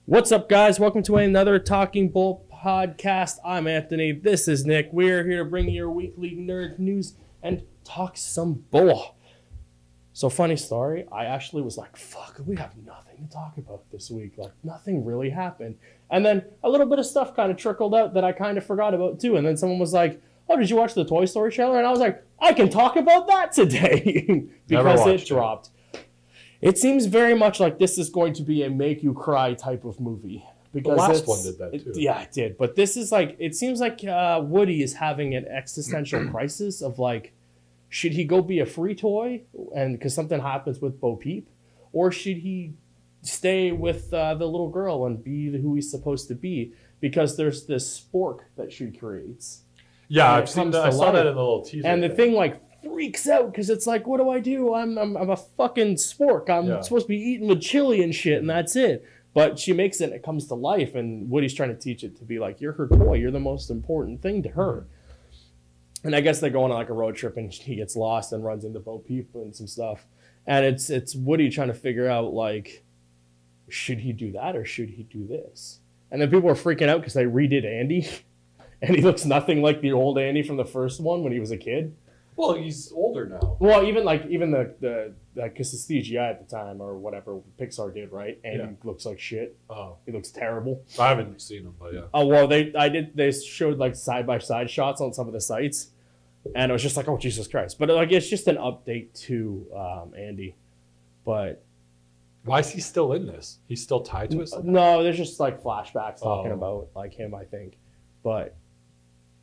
What's up, guys? Welcome to another Talking Bull podcast. I'm Anthony. This is Nick. We're here to bring you your weekly nerd news and talk some bull. So, funny story, I actually was like, fuck, we have nothing to talk about this week. Like, nothing really happened. And then a little bit of stuff kind of trickled out that I kind of forgot about, too. And then someone was like, oh, did you watch the Toy Story trailer? And I was like, I can talk about that today because it dropped. It seems very much like this is going to be a make-you-cry type of movie. Because the last one did that, too. Yeah, it did. But this is like, it seems like Woody is having an existential crisis of like, should he go be a free toy and because something happens with Bo Peep? Or should he stay with the little girl and be who he's supposed to be? Because there's this spork that she creates. Yeah, I saw that in the little teaser. And the thing like freaks out because it's like, what do? I'm a fucking spork. I'm supposed to be eating with chili and shit, and that's it. But she makes it, and it comes to life, and Woody's trying to teach it to be like, you're her toy. You're the most important thing to her. And I guess they go on like a road trip, and he gets lost and runs into Bo Peep and some stuff. And it's Woody trying to figure out like, should he do that or should he do this? And then people are freaking out because they redid Andy, and he looks nothing like the old Andy from the first one when he was a kid. Well, he's older now. Well, even the because the CGI at the time or whatever Pixar did, right? And he looks like shit. Oh, he looks terrible. I haven't seen him, but yeah. Oh well, they showed like side by side shots on some of the sites, and it was just like, oh Jesus Christ! But like it's just an update to Andy. But why is he still in this? He's still tied to it somehow? No, there's just like flashbacks talking about like him, I think. But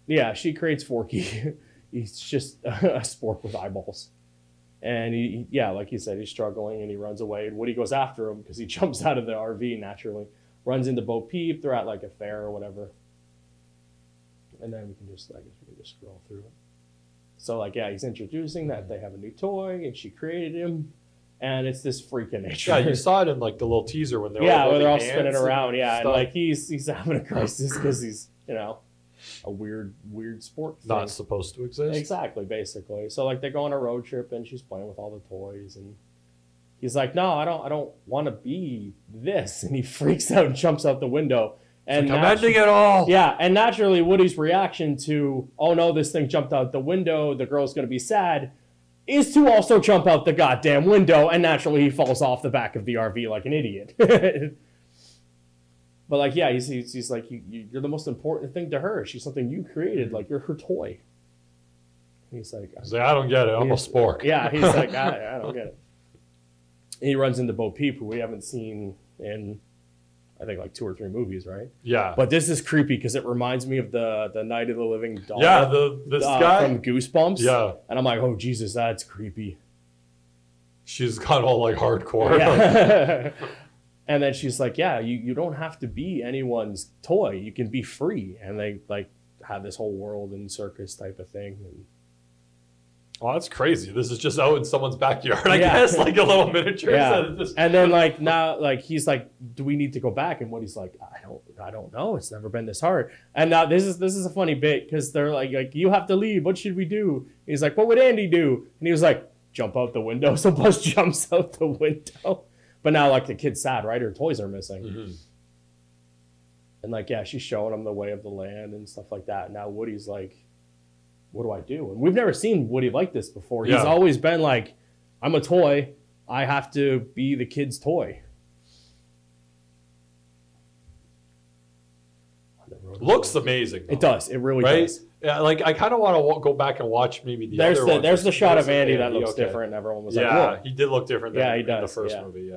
yeah, she creates Forky. He's just a spork with eyeballs. And he, like you said, he's struggling and he runs away. And Woody goes after him because he jumps out of the RV naturally. Runs into Bo Peep. They're at like a fair or whatever. And then we can just scroll through it. So like, yeah, he's introducing that they have a new toy and she created him. And it's this freak of nature. Yeah, you saw it in like the little teaser when they're where they're all spinning around. Yeah, and like he's having a crisis because he's, a weird sport thing. Not supposed to exist. Exactly, basically. So like they go on a road trip and she's playing with all the toys and he's like, no, I don't want to be this, and he freaks out and jumps out the window. And like, I'm ending it all. Yeah, and naturally Woody's reaction to, oh no, this thing jumped out the window, the girl's gonna be sad, is to also jump out the goddamn window, and naturally he falls off the back of the RV like an idiot. But like, yeah, he's like, you're the most important thing to her. She's something you created. Like, you're her toy. He's like, I don't get it. I'm a spork. Yeah, he's like, I don't get it. And he runs into Bo Peep, who we haven't seen in, I think, like 2 or 3 movies, right? Yeah. But this is creepy because it reminds me of the Night of the Living Doll. Yeah, this guy from Goosebumps. Yeah. And I'm like, oh Jesus, that's creepy. She's got all like hardcore. Yeah. And then she's like, yeah, you don't have to be anyone's toy. You can be free. And they like have this whole world and circus type of thing. And oh, that's crazy. This is just out in someone's backyard, I guess, like a little miniature. Yeah. And then like now, like he's like, do we need to go back? And Woody's like, I don't know. It's never been this hard. And now this is a funny bit because they're like you have to leave. What should we do? And he's like, what would Andy do? And he was like, jump out the window. So Buzz jumps out the window. But now, like, the kid's sad, right? Her toys are missing. Mm-hmm. And, like, yeah, she's showing him the way of the land and stuff like that. Now Woody's like, what do I do? And we've never seen Woody like this before. He's always been like, I'm a toy. I have to be the kid's toy. Looks amazing, though. It does. It really does. Yeah, like, I kind of want to go back and watch maybe the other one. There's the shot of Andy that looks different. And everyone was like, yeah, he did look different than in the first movie,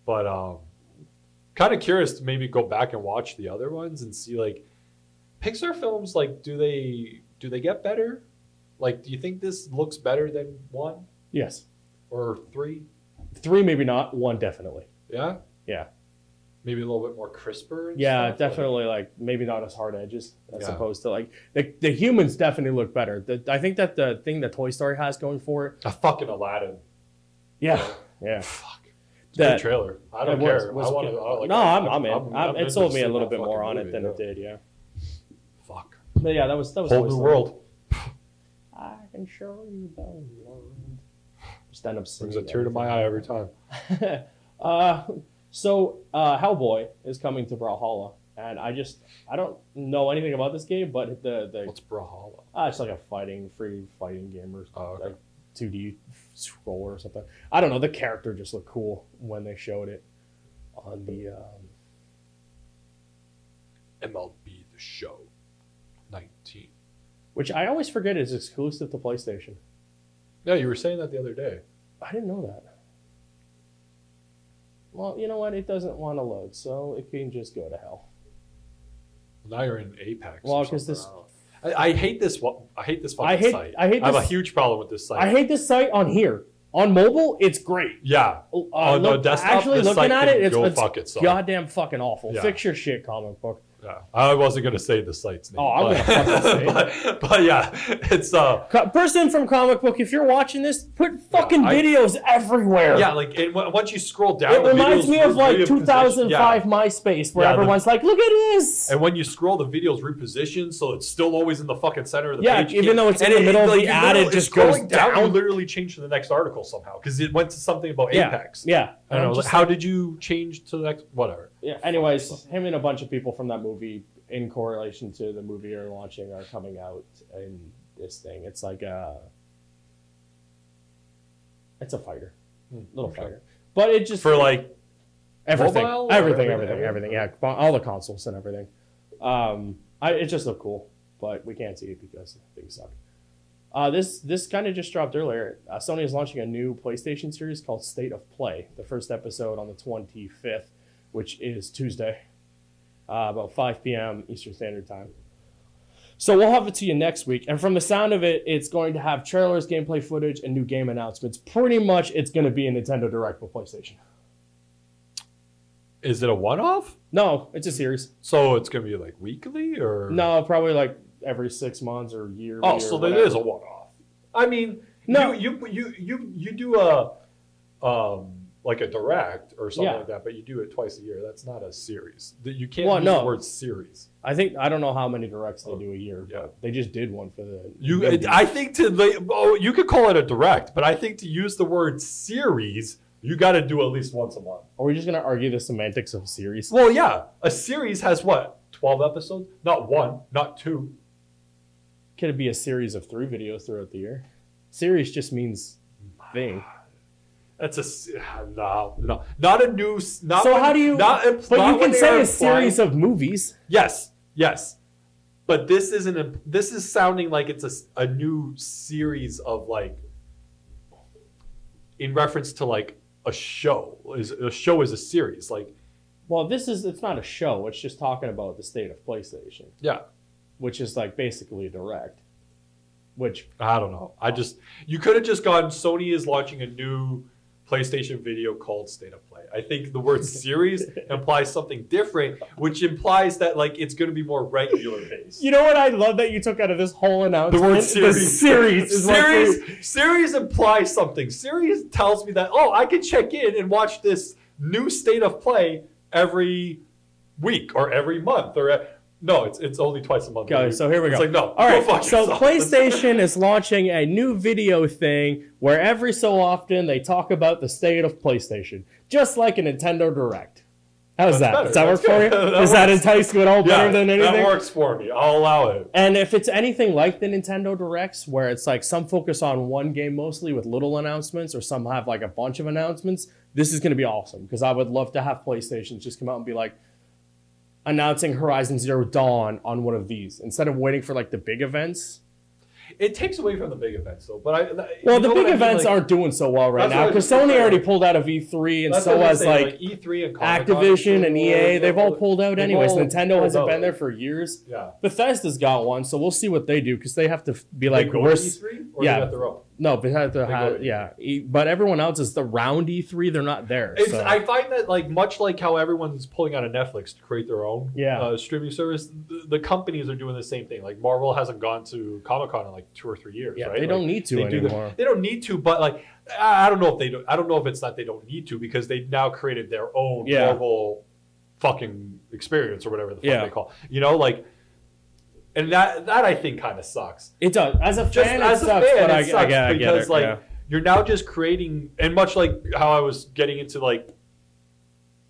But kind of curious to maybe go back and watch the other ones and see, like, Pixar films, like, do they get better? Like, do you think this looks better than 1? Yes. Or 3? 3 maybe not. 1 definitely. Yeah? Yeah. Maybe a little bit more crisper and stuff? Definitely, like maybe not as hard edges as opposed to like the humans definitely look better. I think that the thing that Toy Story has going for it, a fucking Aladdin. Yeah. Fuck. It's a good trailer. I don't care. I'm in. It sold me a little bit more on it than it did. Yeah. Fuck. But yeah, that was whole new world. I can show you the world. Just end up singing. Brings a tear to my eye every time. So Hellboy is coming to Brawlhalla, and I don't know anything about this game, but the What's Brawlhalla? It's like a free fighting game or okay. like 2D scroller or something. I don't know. The character just looked cool when they showed it on the MLB The Show 19. which I always forget is exclusive to PlayStation. Yeah, you were saying that the other day. I didn't know that. Well, you know what? It doesn't want to load, so it can just go to hell. Now you're in Apex. Well, because this. I hate this. I hate this fucking site. I have a huge problem with this site. I hate this site on here. On mobile, it's great. Yeah. On the desktop, actually looking at it, it's fuck goddamn fucking awful. Yeah. Fix your shit, comic book. Yeah. I wasn't gonna say the site's name. Oh, I'm gonna fucking say it. But yeah, it's person from comic book. If you're watching this, put fucking videos everywhere. Yeah, like once you scroll down, it reminds me of like 2005 MySpace, where everyone's like, "Look at this." And when you scroll, the video's repositioned, so it's still always in the fucking center of the page. Even though it's in the middle of the ad, it just goes down. You literally changed to the next article somehow because it went to something about Apex. Yeah. I don't know. How did you change to the next? Whatever. Yeah. Anyways, him and a bunch of people from that movie, in correlation to the movie you're launching, are coming out in this thing. It's like it's a fighter, little fighter, but it just for like everything, mobile everything. Yeah, all the consoles and everything. It just looked cool, but we can't see it because things suck. This kind of just dropped earlier. Sony is launching a new PlayStation series called State of Play. The first episode on the 25th, which is Tuesday. About 5 p.m. Eastern Standard Time. So we'll have it to you next week. And from the sound of it, it's going to have trailers, gameplay footage, and new game announcements. Pretty much it's going to be a Nintendo Direct for PlayStation. Is it a one-off? No, it's a series. So it's going to be like weekly or? No, probably like every 6 months or year. Oh, so then it is a one-off. I mean, no, you do a like a direct or something like that, but you do it twice a year. That's not a series. You can't use the word series. I don't know how many directs they do a year, but they just did one for the. I think you could call it a direct, but I think to use the word series, you got to do at least once a month. Are we just gonna argue the semantics of series? Well, yeah, a series has what, 12 episodes? Not one, not two. Could it be a series of 3 videos throughout the year? Series just means thing. That's no, not a new. Not so when, how do you? Not, but you can say a series of movies. Yes, but this isn't. This is sounding like it's a new series of like, in reference to like a show. A show is a series like. Well, it's not a show. It's just talking about the state of PlayStation. Yeah, which is like basically a direct. Which I don't know. You could have just gone. Sony is launching a new PlayStation video called State of Play. I think the word series implies something different, which implies that like it's going to be more regular based. You know what I love that you took out of this whole announcement? The word series. Series. Series implies something. Series tells me that I can check in and watch this new State of Play every week or every month or. No, it's only twice a month. Okay, so here we go. It's like, no. All right, so PlayStation is launching a new video thing where every so often they talk about the state of PlayStation, just like a Nintendo Direct. How's that? Better. Does that work for you? Does that entice you at all better than anything? That works for me. I'll allow it. And if it's anything like the Nintendo Directs, where it's like some focus on one game mostly with little announcements, or some have like a bunch of announcements, this is going to be awesome because I would love to have PlayStation just come out and be like, announcing Horizon Zero Dawn on one of these instead of waiting for like the big events. It takes away from the big events though. But the big events aren't doing so well right now because Sony already pulled out of E3 and so has like E3 and Activision and EA. They've all pulled out anyways. Nintendo hasn't been there for years. Yeah. Bethesda's got one, so we'll see what they do because they have to be like we're E3 or they got their own. No, but everyone else is around E3. They're not there. I find that like much like how everyone's pulling out of Netflix to create their own streaming service, the companies are doing the same thing. Like Marvel hasn't gone to Comic-Con in like 2 or 3 years. Right? They don't need to anymore. They don't need to, but like I don't know if they do. I don't know if it's not they don't need to because they now created their own Marvel fucking experience or whatever the fuck they call. Like. And that I think kind of sucks. It does. As a fan, it sucks. But I get because it. Like you're now just creating, and much like how I was getting into like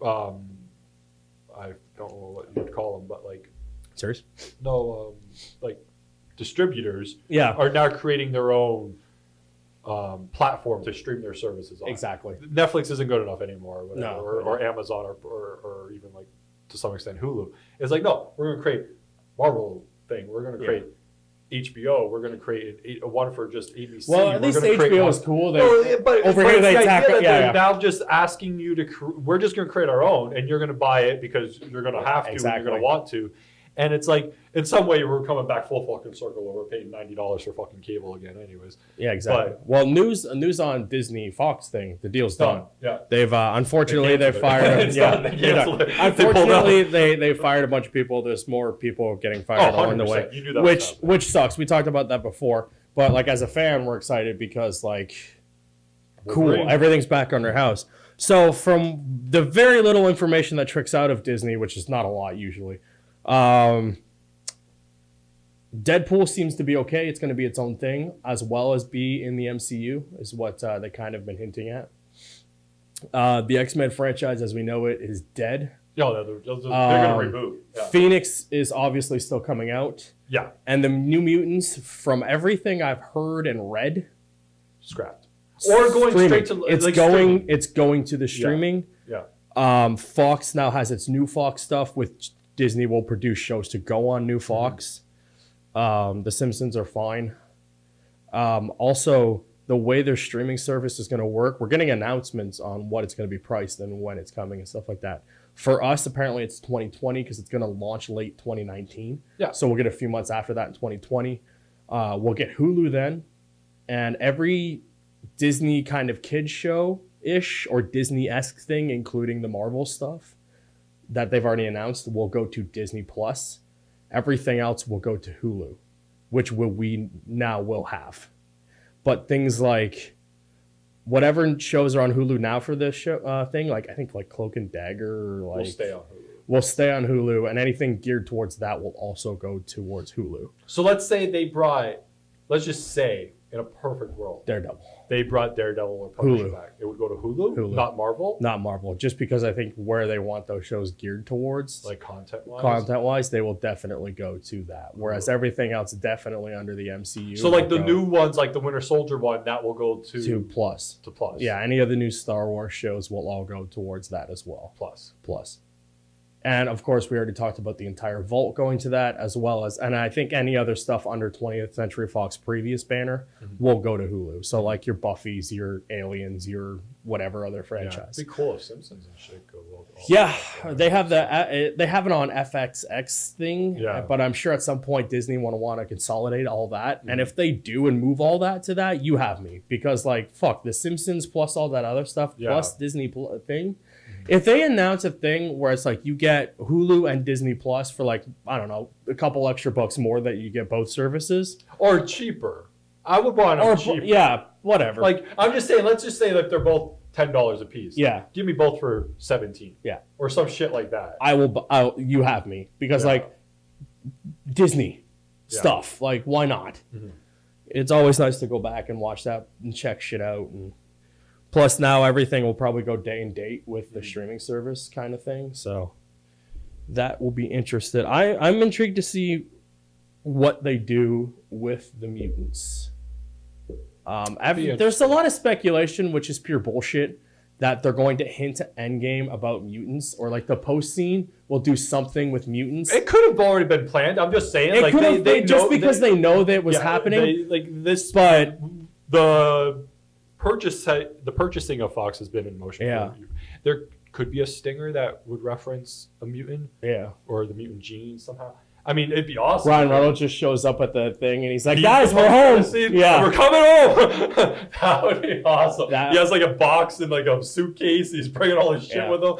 I don't know what you'd call them, but like serious? No, like distributors Yeah. are now creating their own platform to stream their services on. Exactly. Netflix isn't good enough anymore, or, whatever, No, or Amazon, or even like to some extent Hulu. It's like, no, we're going to create Marvel thing. We're going to create HBO. We're going to create one for just ABC. Well, at least HBO is cool. But over here they tackle. They're now just asking you to. We're just going to create our own, and you're going to buy it because you're going to have to, and you're going to want to. And it's like, in some way, we're coming back full fucking circle where we're paying $90 for fucking cable again, anyways. Yeah, exactly. Well, news on Disney Fox thing. The deal's done. Yeah. They've unfortunately they fired. Unfortunately, they fired a bunch of people. There's more people getting fired along the way, you knew that which sucks. We talked about that before, but like as a fan, we're excited because like, cool, everything's back on their house. So from the very little information that tricks out of Disney, which is not a lot usually. Deadpool seems to be okay. It's going to be its own thing, as well as be in the MCU, is what they kind of been hinting at. The X-Men franchise, as we know it, is dead. Yeah, they're going to reboot. Yeah. Phoenix is obviously still coming out. Yeah. And the New Mutants, from everything I've heard and read, scrapped. Or going straight to it's going to the streaming. Yeah. Fox now has its new Fox stuff, which Disney will produce shows to go on new Fox. The Simpsons are fine. Also, the way their streaming service is going to work, we're getting announcements on what it's going to be priced and when it's coming and stuff like that. For us, apparently it's 2020 because it's going to launch late 2019. Yeah. So we'll get a few months after that in 2020. We'll get Hulu then. And every Disney kind of kids show-ish or Disney-esque thing, including the Marvel stuff that they've already announced, will go to Disney Plus. Everything else will go to Hulu, which we now will have. But things like whatever shows are on Hulu now for this show, thing, like I think like Cloak and Dagger, or like will stay on Hulu, and anything geared towards that will also go towards Hulu. So let's say let's just say in a perfect world, Daredevil. They brought Daredevil or Punisher back. It would go to Hulu, not Marvel? Not Marvel, just because I think where they want those shows geared towards, like content-wise, they will definitely go to that. Whereas everything else definitely under the MCU. So like the new ones, like the Winter Soldier one, that will go to Plus. To Plus. Yeah, any of the new Star Wars shows will all go towards that as well. Plus. And of course, we already talked about the entire Vault going to that, as well as, and I think any other stuff under 20th Century Fox previous banner will go to Hulu. So like your Buffys, your Aliens, your whatever other franchise. It'd be cool if Simpsons and shit go well. Yeah, they have it on FXX thing. Yeah. But I'm sure at some point Disney want to consolidate all that. And if they do and move all that to that, you have me, because like fuck the Simpsons plus all that other stuff plus Disney thing. If they announce a thing where it's like you get Hulu and Disney Plus for like, I don't know, a couple extra bucks more that you get both services. Or cheaper. I would want them cheaper. Yeah, whatever. Like, I'm just saying, let's just say that they're both $10 a piece. Yeah. Give me both for $17. Yeah. Or some shit like that. You have me. Because like, Disney stuff. Like, why not? Mm-hmm. It's always nice to go back and watch that and check shit out. And plus, now everything will probably go day and date with the streaming service kind of thing. So that will be interesting. I'm intrigued to see what they do with the mutants. There's a lot of speculation, which is pure bullshit, that they're going to hint at Endgame about mutants, or like the post scene will do something with mutants. It could have already been planned. I'm just saying, it like they just because they know that it was happening. But the purchasing of Fox has been in motion. Yeah. There could be a stinger that would reference a mutant. Yeah. Or the mutant gene somehow. I mean, it'd be awesome. Ryan Reynolds just shows up at the thing and he's like, guys, we're home. Yeah. We're coming home. That would be awesome. He has like a box and like a suitcase. He's bringing all his shit with him.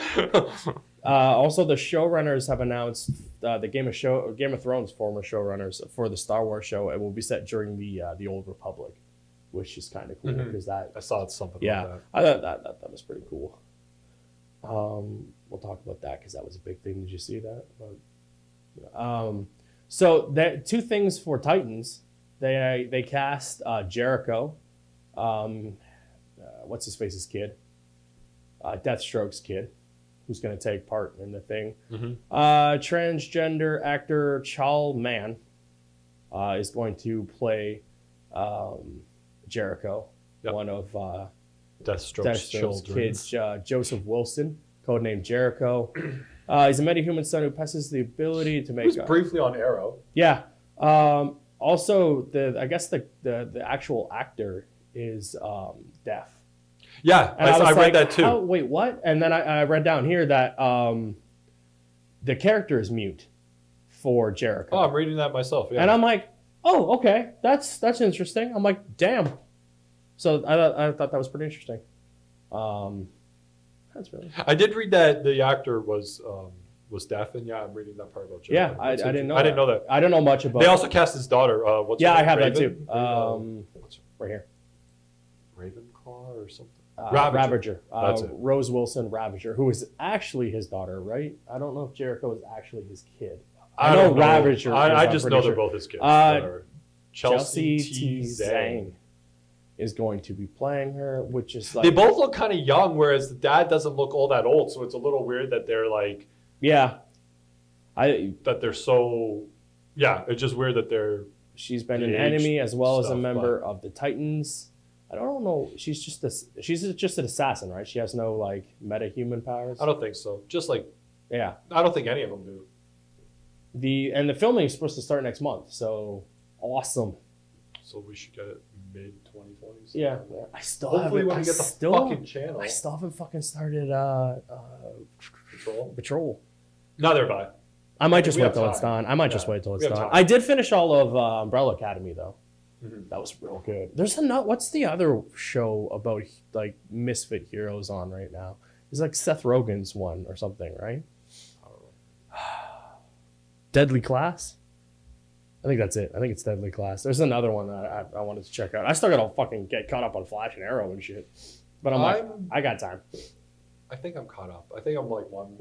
Also, the showrunners have announced the Game of Thrones former showrunners for the Star Wars show. It will be set during the Old Republic, which is kind of cool because that I saw something. Yeah, like that. I thought that was pretty cool. We'll talk about that because that was a big thing. Did you see that? So that two things for Titans. They cast Jericho. What's his face's kid? Deathstroke's kid. who's going to take part in the thing. Mm-hmm. Transgender actor Chal Man is going to play Jericho, one of Deathstroke's kids, Joseph Wilson, codenamed Jericho. He's a metahuman son who possesses the ability to make. He was briefly on Arrow. Yeah. Also, I guess the actual actor is deaf. Yeah, I read that too. Oh, wait, what? And then I read down here that the character is mute for Jericho. Oh, I'm reading that myself. Yeah. And I'm like, oh, okay, that's interesting. I'm like, damn. So I thought that was pretty interesting. That's really. I did read that the actor was deaf, and yeah, I'm reading that part about Jericho. Yeah, I didn't know. I didn't know that. I don't know much about. They also cast his daughter. I have that too. Right here. Ravenclaw or something. Ravager. That's it. Rose Wilson Ravager, who is actually his daughter, right? I don't know if Jericho is actually his kid. I know Ravager. I just know they're both his kids. Chelsea T. Zhang is going to be playing her, which is like... They both look kind of young, whereas the dad doesn't look all that old, so it's a little weird that they're like... Yeah. That they're so... Yeah, it's just weird that they're... She's been an enemy as well as a member of the Titans. I don't know. She's just an assassin, right? She has no like meta-human powers. I don't think so. Just like... Yeah. I don't think any of them do. The filming is supposed to start next month, so awesome. So we should get it mid-2020s. Yeah. I still hopefully haven't. When we get the fucking channel. I still haven't fucking started Patrol. Neither have I. I might just wait till it's done. I did finish all of Umbrella Academy though. Mm-hmm. That was real good. There's what's the other show about like misfit heroes on right now? It's like Seth Rogen's one or something, right? I don't know. Deadly Class? I think that's it. I think it's Deadly Class. There's another one that I wanted to check out. I still gotta fucking get caught up on Flash and Arrow and shit. But I got time. I think I'm caught up. I think I'm like one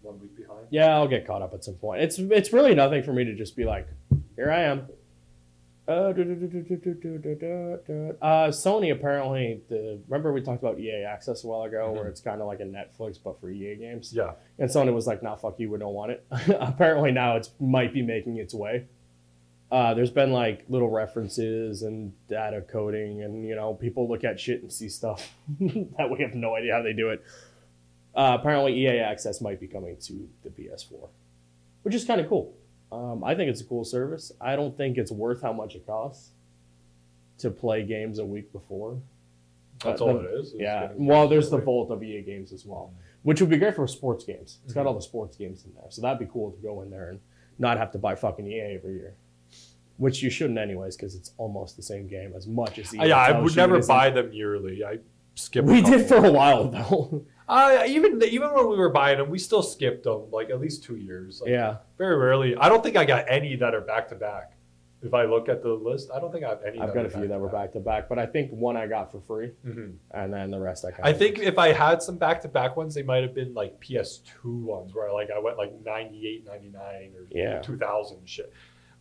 week behind. Yeah, I'll get caught up at some point. It's really nothing for me to just be like, here I am. Sony apparently, remember we talked about EA Access a while ago, mm-hmm. where it's kind of like a Netflix but for EA games. Yeah. And Sony was like, "Nah, fuck you, we don't want it." Apparently now it might be making its way. There's been like little references and data coding, and people look at shit and see stuff that we have no idea how they do it. Apparently EA Access might be coming to the PS4, which is kind of cool. I think it's a cool service. I don't think it's worth how much it costs to play games a week before. That's all it is? Yeah. Well, there's the vault of EA games as well, which would be great for sports games. It's got all the sports games in there. So that'd be cool to go in there and not have to buy fucking EA every year. Which you shouldn't anyways, because it's almost the same game as much as EA. Yeah, I would never buy them yearly. I skip. We did for a while though. Even when we were buying them, we still skipped them like at least 2 years. Like, yeah. Very rarely. I don't think I got any that are back to back. If I look at the list, I don't think I have any. I've got a few that were back to back, but I think one I got for free, mm-hmm. and then the rest I think if I had some back to back ones, they might have been like PS2 ones where I went like 98, 99 or 2000 and shit.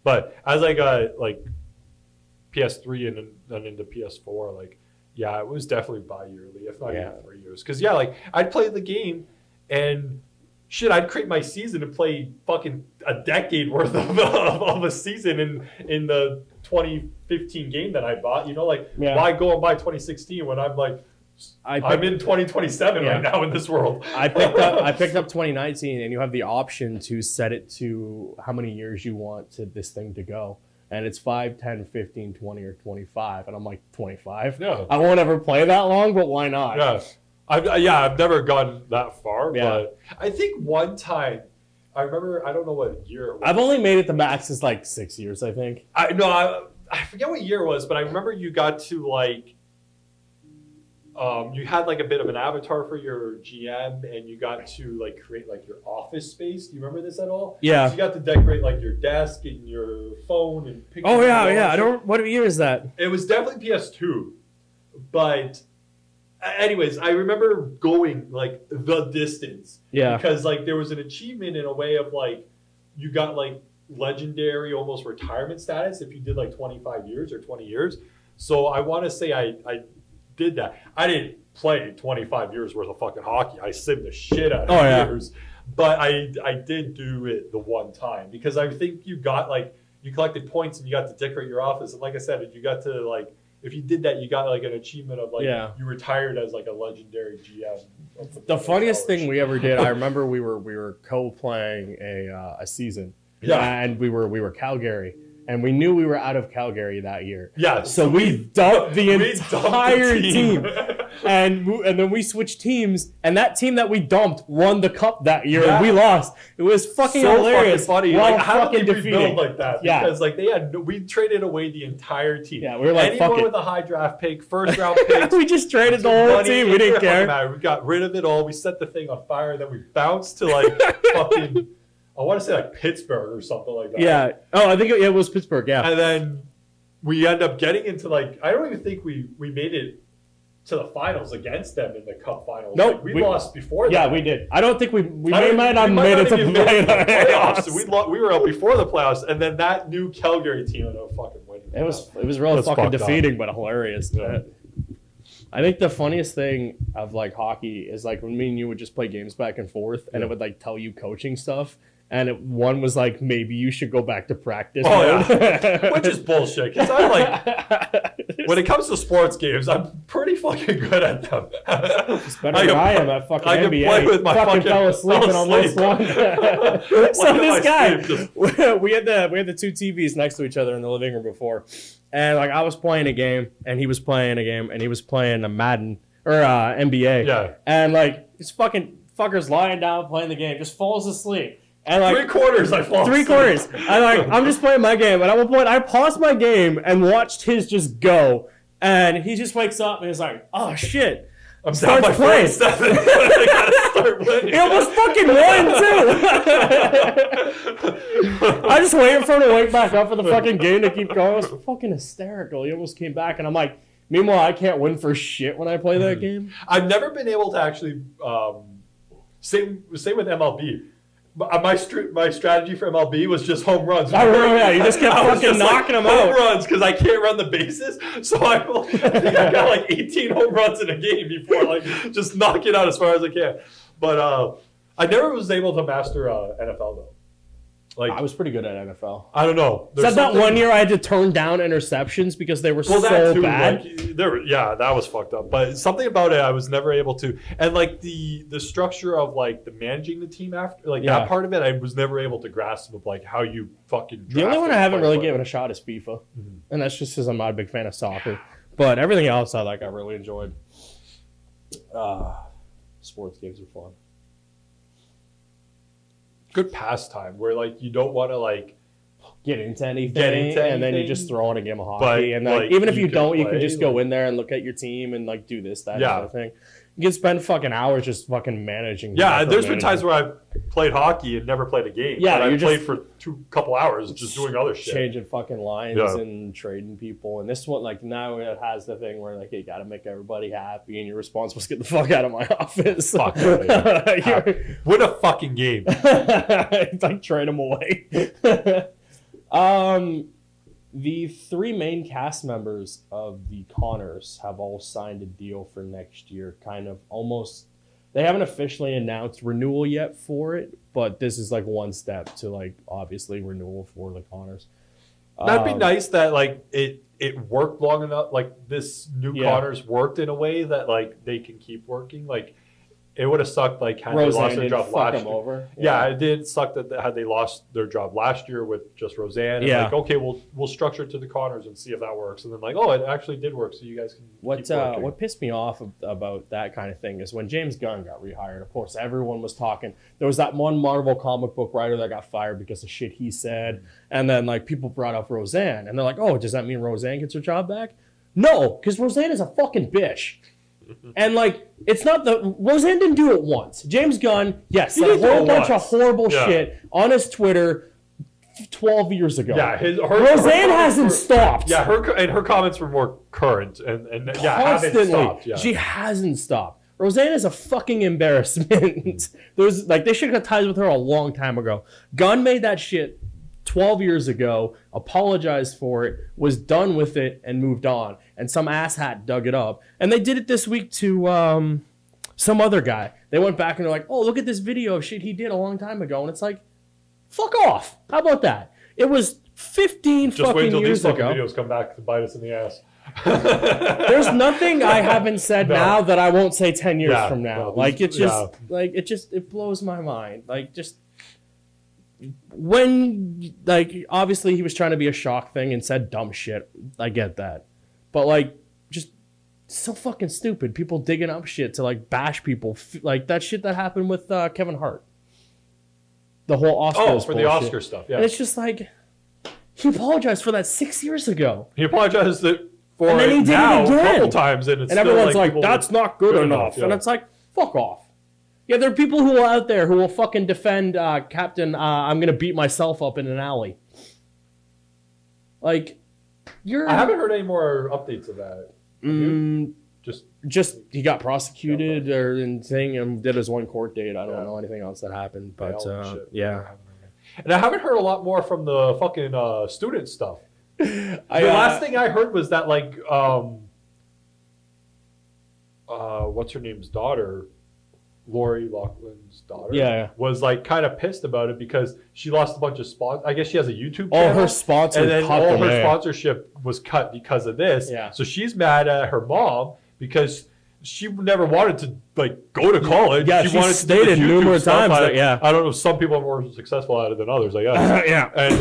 But as I got like PS3 and then into PS4, like. Yeah, it was definitely bi-yearly, if not even 3 years. Because, like, I'd play the game, and shit, I'd create my season and play fucking a decade worth of a season in the 2015 game that I bought. Why go and buy 2016 when I'm like, I'm in 2027 right now in this world. I picked up 2019, and you have the option to set it to how many years you want this thing to go. And it's 5, 10, 15, 20, or 25. And I'm like, 25? Yeah. I won't ever play that long, but why not? Yeah. I've never gone that far. Yeah. But I think one time, I remember, I don't know what year it was. I've only made it the max is like 6 years, I think. I forget what year it was, but I remember you got to like, you had like a bit of an avatar for your GM, and you got to like create like your office space. Do you remember this at all? Yeah. So you got to decorate like your desk and your phone and pictures. Oh yeah. I don't. What year is that? It was definitely PS2, but anyways, I remember going like the distance. Yeah. Because like there was an achievement in a way of like you got like legendary almost retirement status if you did like 25 years or 20 years. So I want to say I did that. I didn't play 25 years worth of fucking hockey. I simmed the shit out of years. But I did do it the one time because I think you got like, you collected points and you got to decorate your office. And like I said, you got to like, if you did that, you got like an achievement of like, you retired as like a legendary GM. The funniest thing we ever did, I remember we were co-playing a season. Yeah. And we were Calgary. And we knew we were out of Calgary that year. Yeah. So we dumped the entire team. And then we switched teams, and that team that we dumped won the cup that year, and we lost. It was fucking hilarious. Fucking funny. Like, how did they rebuild like that? Because like we traded away the entire team. Yeah, we were like, anyone with a high draft pick, first round pick. We just traded the whole team. We didn't care. We got rid of it all. We set the thing on fire, and then we bounced to like fucking. I want to say like Pittsburgh or something like that. Yeah. Oh, I think it was Pittsburgh. Yeah. And then we end up getting into like, I don't even think we made it to the finals against them in the cup finals. Nope, like, we lost before that. Yeah, we did. I don't think we might not made it to the playoffs. We were out before the playoffs, and then that new Calgary team ended up fucking winning. It was really fucking defeating, but hilarious. Yeah. I think the funniest thing of like hockey is like when me and you would just play games back and forth, and it would like tell you coaching stuff. And one was like, maybe you should go back to practice. Oh, yeah. Which is bullshit. Because I'm like, when it comes to sports games, I'm pretty fucking good at them. It's better than I am at fucking NBA. I can play with my fucking fell asleep on this one. So this guy, we had the two TVs next to each other in the living room before. And like I was playing a game, and he was playing a game, and he was playing a Madden, or NBA. Yeah. And like, this fucking fucker's lying down playing the game, just falls asleep. And like 3/4, I fall asleep. 3/4. And like I'm just playing my game, and at one point I paused my game and watched his just go, and he just wakes up and he's like, "Oh shit!" I'm down by 47. I gotta start winning. He almost fucking won too. I just waited for him to wake back up for the fucking game to keep going. It was fucking hysterical. He almost came back, and I'm like, meanwhile, I can't win for shit when I play that game. I've never been able to actually same with MLB. My strategy for MLB was just home runs. I remember that. You just kept fucking knocking them out. Home runs because I can't run the bases. So I think I got like 18 home runs in a game before, like just knock it out as far as I can. But I never was able to master NFL though. Like I was pretty good at NFL. I don't know. Except that one year I had to turn down interceptions because they were so bad. Like, that was fucked up. But something about it I was never able to. And like the structure of like the managing the team after, like that part of it, I was never able to grasp of like how you fucking. The only one I haven't really given a shot is FIFA, and that's just because I'm not a big fan of soccer. But everything else I really enjoyed. Sports games are fun. Good pastime where like you don't want to like get into anything, and then you just throw on a game of hockey, and then like, even if you don't, you can just go in there and look at your team and like do this, that, and other thing. You can spend fucking hours just fucking managing. Yeah, there's been times where I've played hockey and never played a game. Yeah, I played for couple hours just doing other shit, changing fucking lines and trading people. And this one, like now it has the thing where like you got to make everybody happy, and you're responsible to get the fuck out of my office. Fuck, win a fucking game. It's like trade them away. The three main cast members of the Connors have all signed a deal for next year, kind of almost. They haven't officially announced renewal yet for it, but this is like one step to like obviously renewal for the Connors. That'd be nice that like it worked long enough. Like this new Connors worked in a way that like they can keep working. Like it would have sucked like had they lost their job last year. Over. Yeah, it did suck that had they lost their job last year with just Roseanne. And like, okay, we'll structure it to the Connors and see if that works. And then like, oh, it actually did work, so you guys can keep working. What pissed me off about that kind of thing is when James Gunn got rehired, of course, everyone was talking. There was that one Marvel comic book writer that got fired because of shit he said. And then like people brought up Roseanne. And they're like, oh, does that mean Roseanne gets her job back? No, because Roseanne is a fucking bitch. And like, it's not Roseanne didn't do it once. James Gunn, yes, said a whole bunch of horrible shit on his Twitter 12 years ago. Yeah, Roseanne hasn't stopped. Yeah, her comments were more current and constantly. Stopped, she hasn't stopped. Roseanne is a fucking embarrassment. They should have got ties with her a long time ago. Gunn made that shit 12 years ago, apologized for it, was done with it, and moved on. And some asshat dug it up. And they did it this week to some other guy. They went back and they're like, oh, look at this video of shit he did a long time ago. And it's like, fuck off. How about that? It was 15 Just fucking wait till years these fucking ago. videos come back to bite us in the ass. There's nothing I haven't said now that I won't say 10 years from now. No, like, it just, it blows my mind. Like, just, when, like, obviously he was trying to be a shock thing and said dumb shit. I get that. But, like, just so fucking stupid. People digging up shit to, like, bash people. Like, that shit that happened with Kevin Hart. The whole Oscars Oh, for bullshit. the Oscar stuff, yeah. And it's just like, he apologized for that 6 years ago. He apologized for and then he it did now it again. a couple times, and it's and still everyone's like, people that's not good enough. Yeah. And it's like, fuck off. Yeah, there are people who are out there who will fucking defend Captain, I'm going to beat myself up in an alley. Like, I haven't heard any more updates of that. Just he got prosecuted and did his one court date. I don't know anything else that happened. But, yeah. And I haven't heard a lot more from the fucking student stuff. The last thing I heard was that, like, what's her name's daughter, Lori Loughlin's daughter, was like kind of pissed about it because she lost a bunch of sponsors. I guess she has a YouTube channel. Her sponsor, and then all her sponsorship was cut because of this. Yeah. So she's mad at her mom because she never wanted to, like, go to college. Yeah, she wanted stated to do numerous times. I don't know. Some people are more successful at it than others, I guess. Yeah. And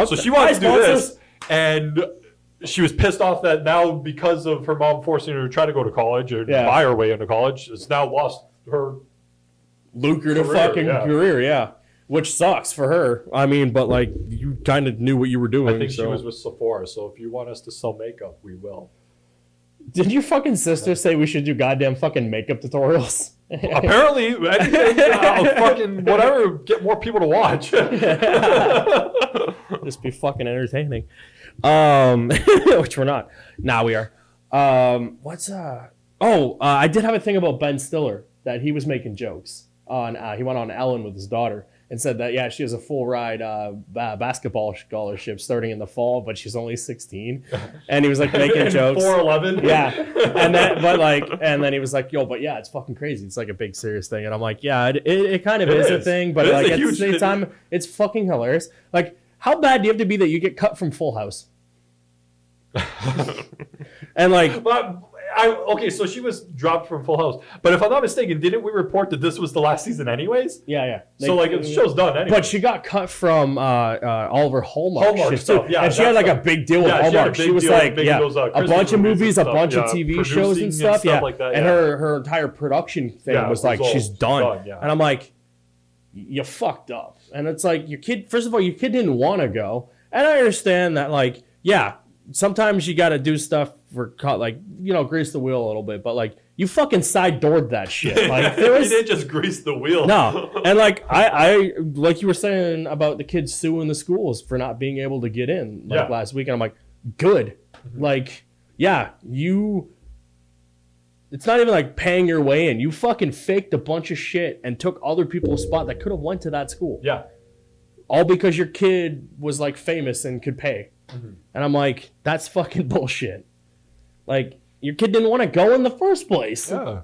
so she wanted to do this, and she was pissed off that now, because of her mom forcing her to try to go to college or buy her way into college, it's now lost her lucrative career, which sucks for her. I mean, but, like, you kind of knew what you were doing. I think she was with Sephora, so if you want us to sell makeup, we will. Did your fucking sister say we should do goddamn fucking makeup tutorials? Apparently, anything, fucking whatever, get more people to watch. Just be fucking entertaining. Which we're not. Nah, we are. I did have a thing about Ben Stiller, that he was making jokes on. He went on Ellen with his daughter and said that, she has a full ride basketball scholarship starting in the fall, but she's only 16. And he was like making jokes. 4'11". Yeah. And then he was like, yo, but yeah, it's fucking crazy. It's like a big serious thing. And I'm like, yeah, it kind of is a thing, but like at the same time, it's fucking hilarious. Like, how bad do you have to be that you get cut from Full House? And like, okay, so she was dropped from Full House, but if I'm not mistaken, didn't we report that this was the last season anyways? Yeah. So like, the show's done anyway. But she got cut from all of her Hallmark stuff. Yeah, and she had like a big deal with Hallmark. She was like, a bunch of movies, a bunch of TV shows and stuff. Like that, and her entire production thing was like, she's done. And I'm like, you fucked up. And it's like, your kid. First of all, your kid didn't want to go, and I understand that. Like, sometimes you got to do stuff for, like, grease the wheel a little bit, but like, you fucking side-doored that shit. Like, you didn't just grease the wheel. No. And like, I like you were saying about the kids suing the schools for not being able to get in last week. And I'm like, good. Mm-hmm. Like, it's not even like paying your way in. You fucking faked a bunch of shit and took other people's spot that could have went to that school. Yeah. All because your kid was like famous and could pay. Mm-hmm. And I'm like, that's fucking bullshit. Like, your kid didn't want to go in the first place. Yeah.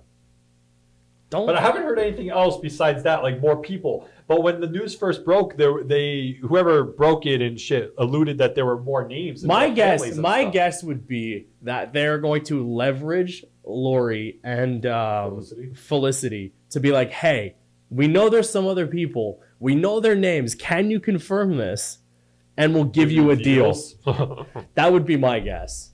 But I haven't heard anything else besides that, like more people. But when the news first broke, whoever broke it and shit alluded that there were more names. My guess would be that they're going to leverage Lori and Felicity to be like, hey, we know there's some other people. We know their names. Can you confirm this? And we'll give you a deal. That would be my guess.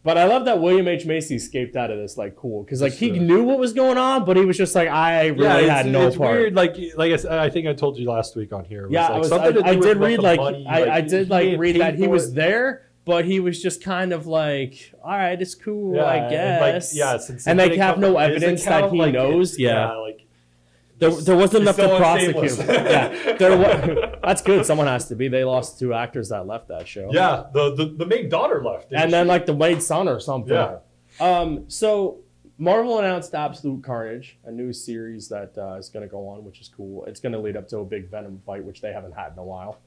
But I love that William H. Macy escaped out of this, like, cool. Because, like, he knew what was going on, but he was just like, I really had no part. It's weird. Like I think I told you last week on here. I did read that he was there, but he was just kind of like, all right, it's cool, I guess. And they have no evidence that he knows. There wasn't enough to prosecute. That's good. Someone has to be. They lost 2 actors that left that show. Yeah, the main daughter left. And then like the maid son or something. Yeah. So Marvel announced Absolute Carnage, a new series that is going to go on, which is cool. It's going to lead up to a big Venom fight, which they haven't had in a while.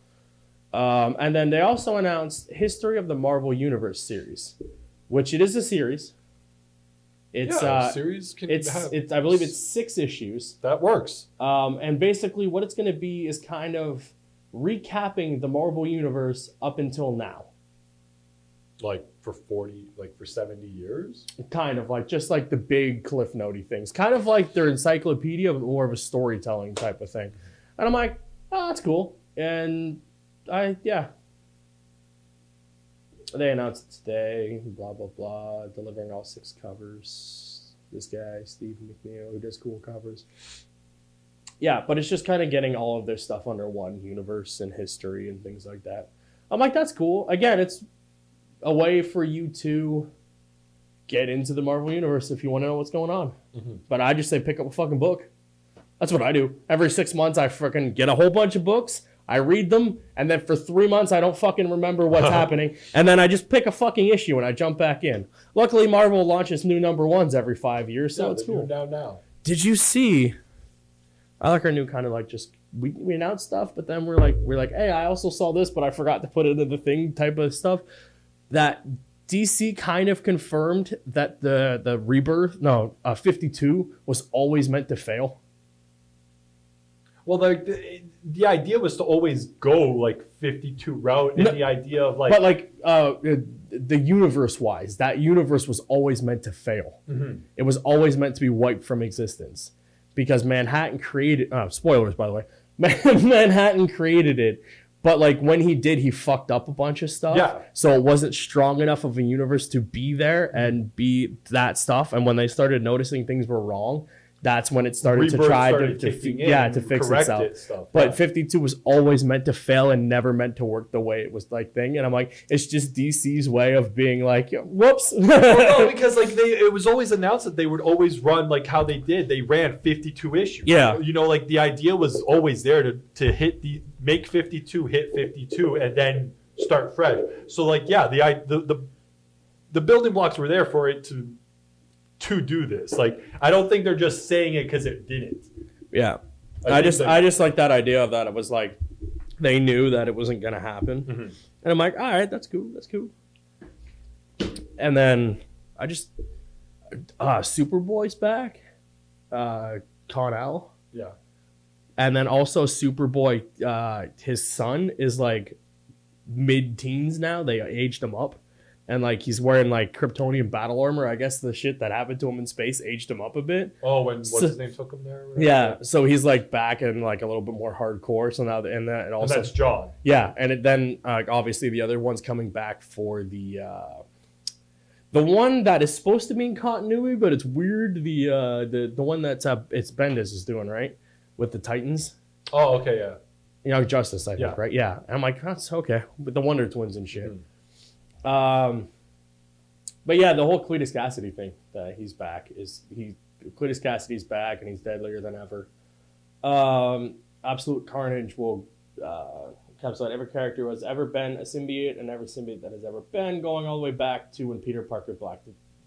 And then they also announced History of the Marvel Universe series, which it is a series. It's series can it's I believe it's 6 issues. That works. And basically what it's going to be is kind of recapping the Marvel Universe up until now. Like for 70 years? Kind of like just like the big Cliff Note-y things. Kind of like their encyclopedia, but more of a storytelling type of thing. And I'm like, oh, that's cool. And they announced it today, blah, blah, blah, delivering all 6 covers. This guy, Steve McNeil, who does cool covers. Yeah, but it's just kind of getting all of their stuff under one universe and history and things like that. I'm like, that's cool. Again, it's a way for you to get into the Marvel Universe if you want to know what's going on. Mm-hmm. But I just say pick up a fucking book. That's what I do. Every 6 months, I freaking get a whole bunch of books. I read them, and then for 3 months, I don't fucking remember what's happening. And then I just pick a fucking issue and I jump back in. Luckily, Marvel launches new #1s every 5 years, so it's cool. Down now. Did you see? I like our new kind of like just we announced stuff, but then we're like, hey, I also saw this, but I forgot to put it in the thing type of stuff. That DC kind of confirmed that the Rebirth, 52 was always meant to fail. Well, the idea was to always go like 52 route, and the idea of like, but like the universe wise, that universe was always meant to fail. Mm-hmm. It was always meant to be wiped from existence because Manhattan created. Spoilers, by the way. Manhattan created it. But like when he did, he fucked up a bunch of stuff. Yeah. So it wasn't strong enough of a universe to be there and be that stuff. And when they started noticing things were wrong, that's when it started Rebirth to try to fix itself. But 52 was always meant to fail and never meant to work the way it was like thing. And I'm like, it's just DC's way of being like, whoops. Well, no, because like it was always announced that they would always run like how they did. They ran 52 issues. Yeah. You know, like the idea was always there to make 52, hit 52, and then start fresh. So like, yeah, the building blocks were there for it to do this. Like, I don't think they're just saying it because it didn't. Yeah. I just like that idea of that. It was like they knew that it wasn't going to happen. Mm-hmm. And I'm like, all right, that's cool. That's cool. And then I just Superboy's back. Connell. Yeah. And then also Superboy, his son is like mid-teens now. They aged him up. And like he's wearing like Kryptonian battle armor. I guess the shit that happened to him in space aged him up a bit. Oh, what's his name took him there? Yeah, so he's like back and like a little bit more hardcore. So now and also that's John. Yeah, and then obviously the other one's coming back for the one that is supposed to be in continuity, but it's weird. The one that's it's Bendis is doing, right, with the Titans. Oh, okay, yeah. Young Justice, I think, right? Yeah, and I'm like, that's okay with the Wonder Twins and shit. Mm. But yeah, the whole Cletus Cassidy thing that he's back Cletus Cassidy's back and he's deadlier than ever. Absolute Carnage will encapsulate every character who has ever been a symbiote and every symbiote that has ever been, going all the way back to when Peter Parker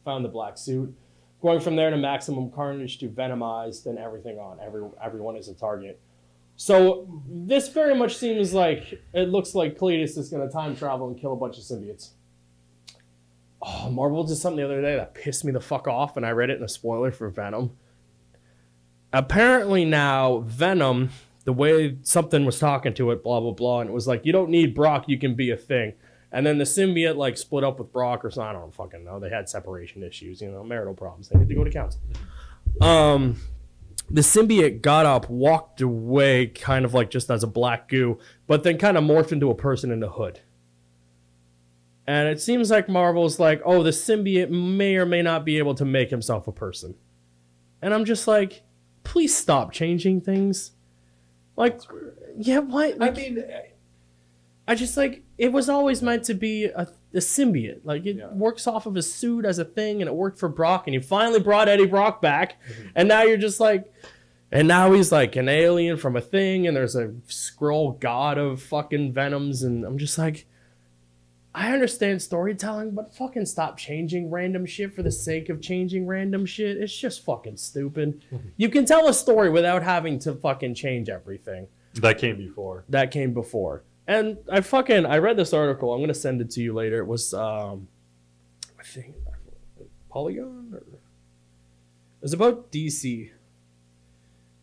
found the black suit, going from there to Maximum Carnage to Venomized and everything on. Everyone is a target. So this very much seems like it looks like Cletus is going to time travel and kill a bunch of symbiotes. Oh, Marvel did something the other day that pissed me the fuck off, and I read it in a spoiler for Venom. Apparently now, Venom, the way something was talking to it, blah, blah, blah, and it was like, you don't need Brock, you can be a thing. And then the symbiote like split up with Brock or something. I don't fucking know. They had separation issues, marital problems. They need to go to counseling. The symbiote got up, walked away kind of like just as a black goo, but then kind of morphed into a person in the hood. And it seems like Marvel's like, oh, the symbiote may or may not be able to make himself a person. And I'm just like, please stop changing things. Like, yeah, why? Like, I just like, it was always meant to be a symbiote. Like, it works off of a suit as a thing, and it worked for Brock, and you finally brought Eddie Brock back, and now you're just like, and now he's like an alien from a thing, and there's a Skrull god of fucking Venoms, and I'm just like, I understand storytelling, but fucking stop changing random shit for the sake of changing random shit. It's just fucking stupid. You can tell a story without having to fucking change everything. That came before. And I read this article. I'm going to send it to you later. It was, I think, Polygon? Or it was about DC.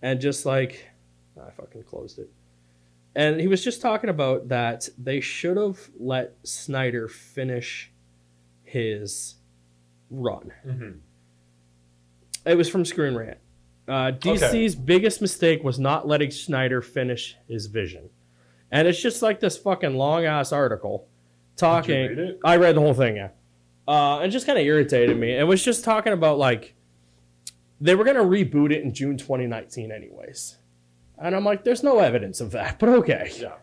And just like, I fucking closed it. And he was just talking about that they should have let Snyder finish his run. Mm-hmm. It was from Screen Rant. DC's biggest mistake was not letting Snyder finish his vision. And it's just like this fucking long-ass article talking. Did you read it? I read the whole thing, yeah. It just kind of irritated me. It was just talking about, like, they were going to reboot it in June 2019 anyways. And I'm like, there's no evidence of that, but okay. Yeah.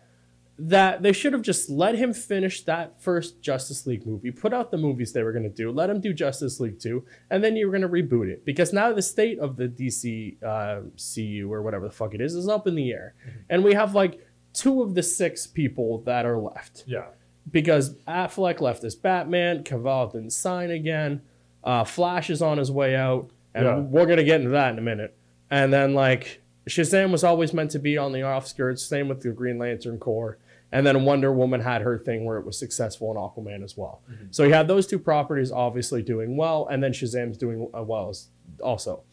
That they should have just let him finish that first Justice League movie, put out the movies they were going to do, let him do Justice League 2, and then you were going to reboot it. Because now the state of the DC CU or whatever the fuck it is up in the air. Mm-hmm. And we have like 2 of the 6 people that are left. Yeah. Because Affleck left as Batman, Cavill didn't sign again, Flash is on his way out, and we're going to get into that in a minute. And then like Shazam was always meant to be on the offskirts, same with the Green Lantern Corps. And then Wonder Woman had her thing where it was successful in Aquaman as well. Mm-hmm. So you had those 2 properties obviously doing well, and then Shazam's doing well as also.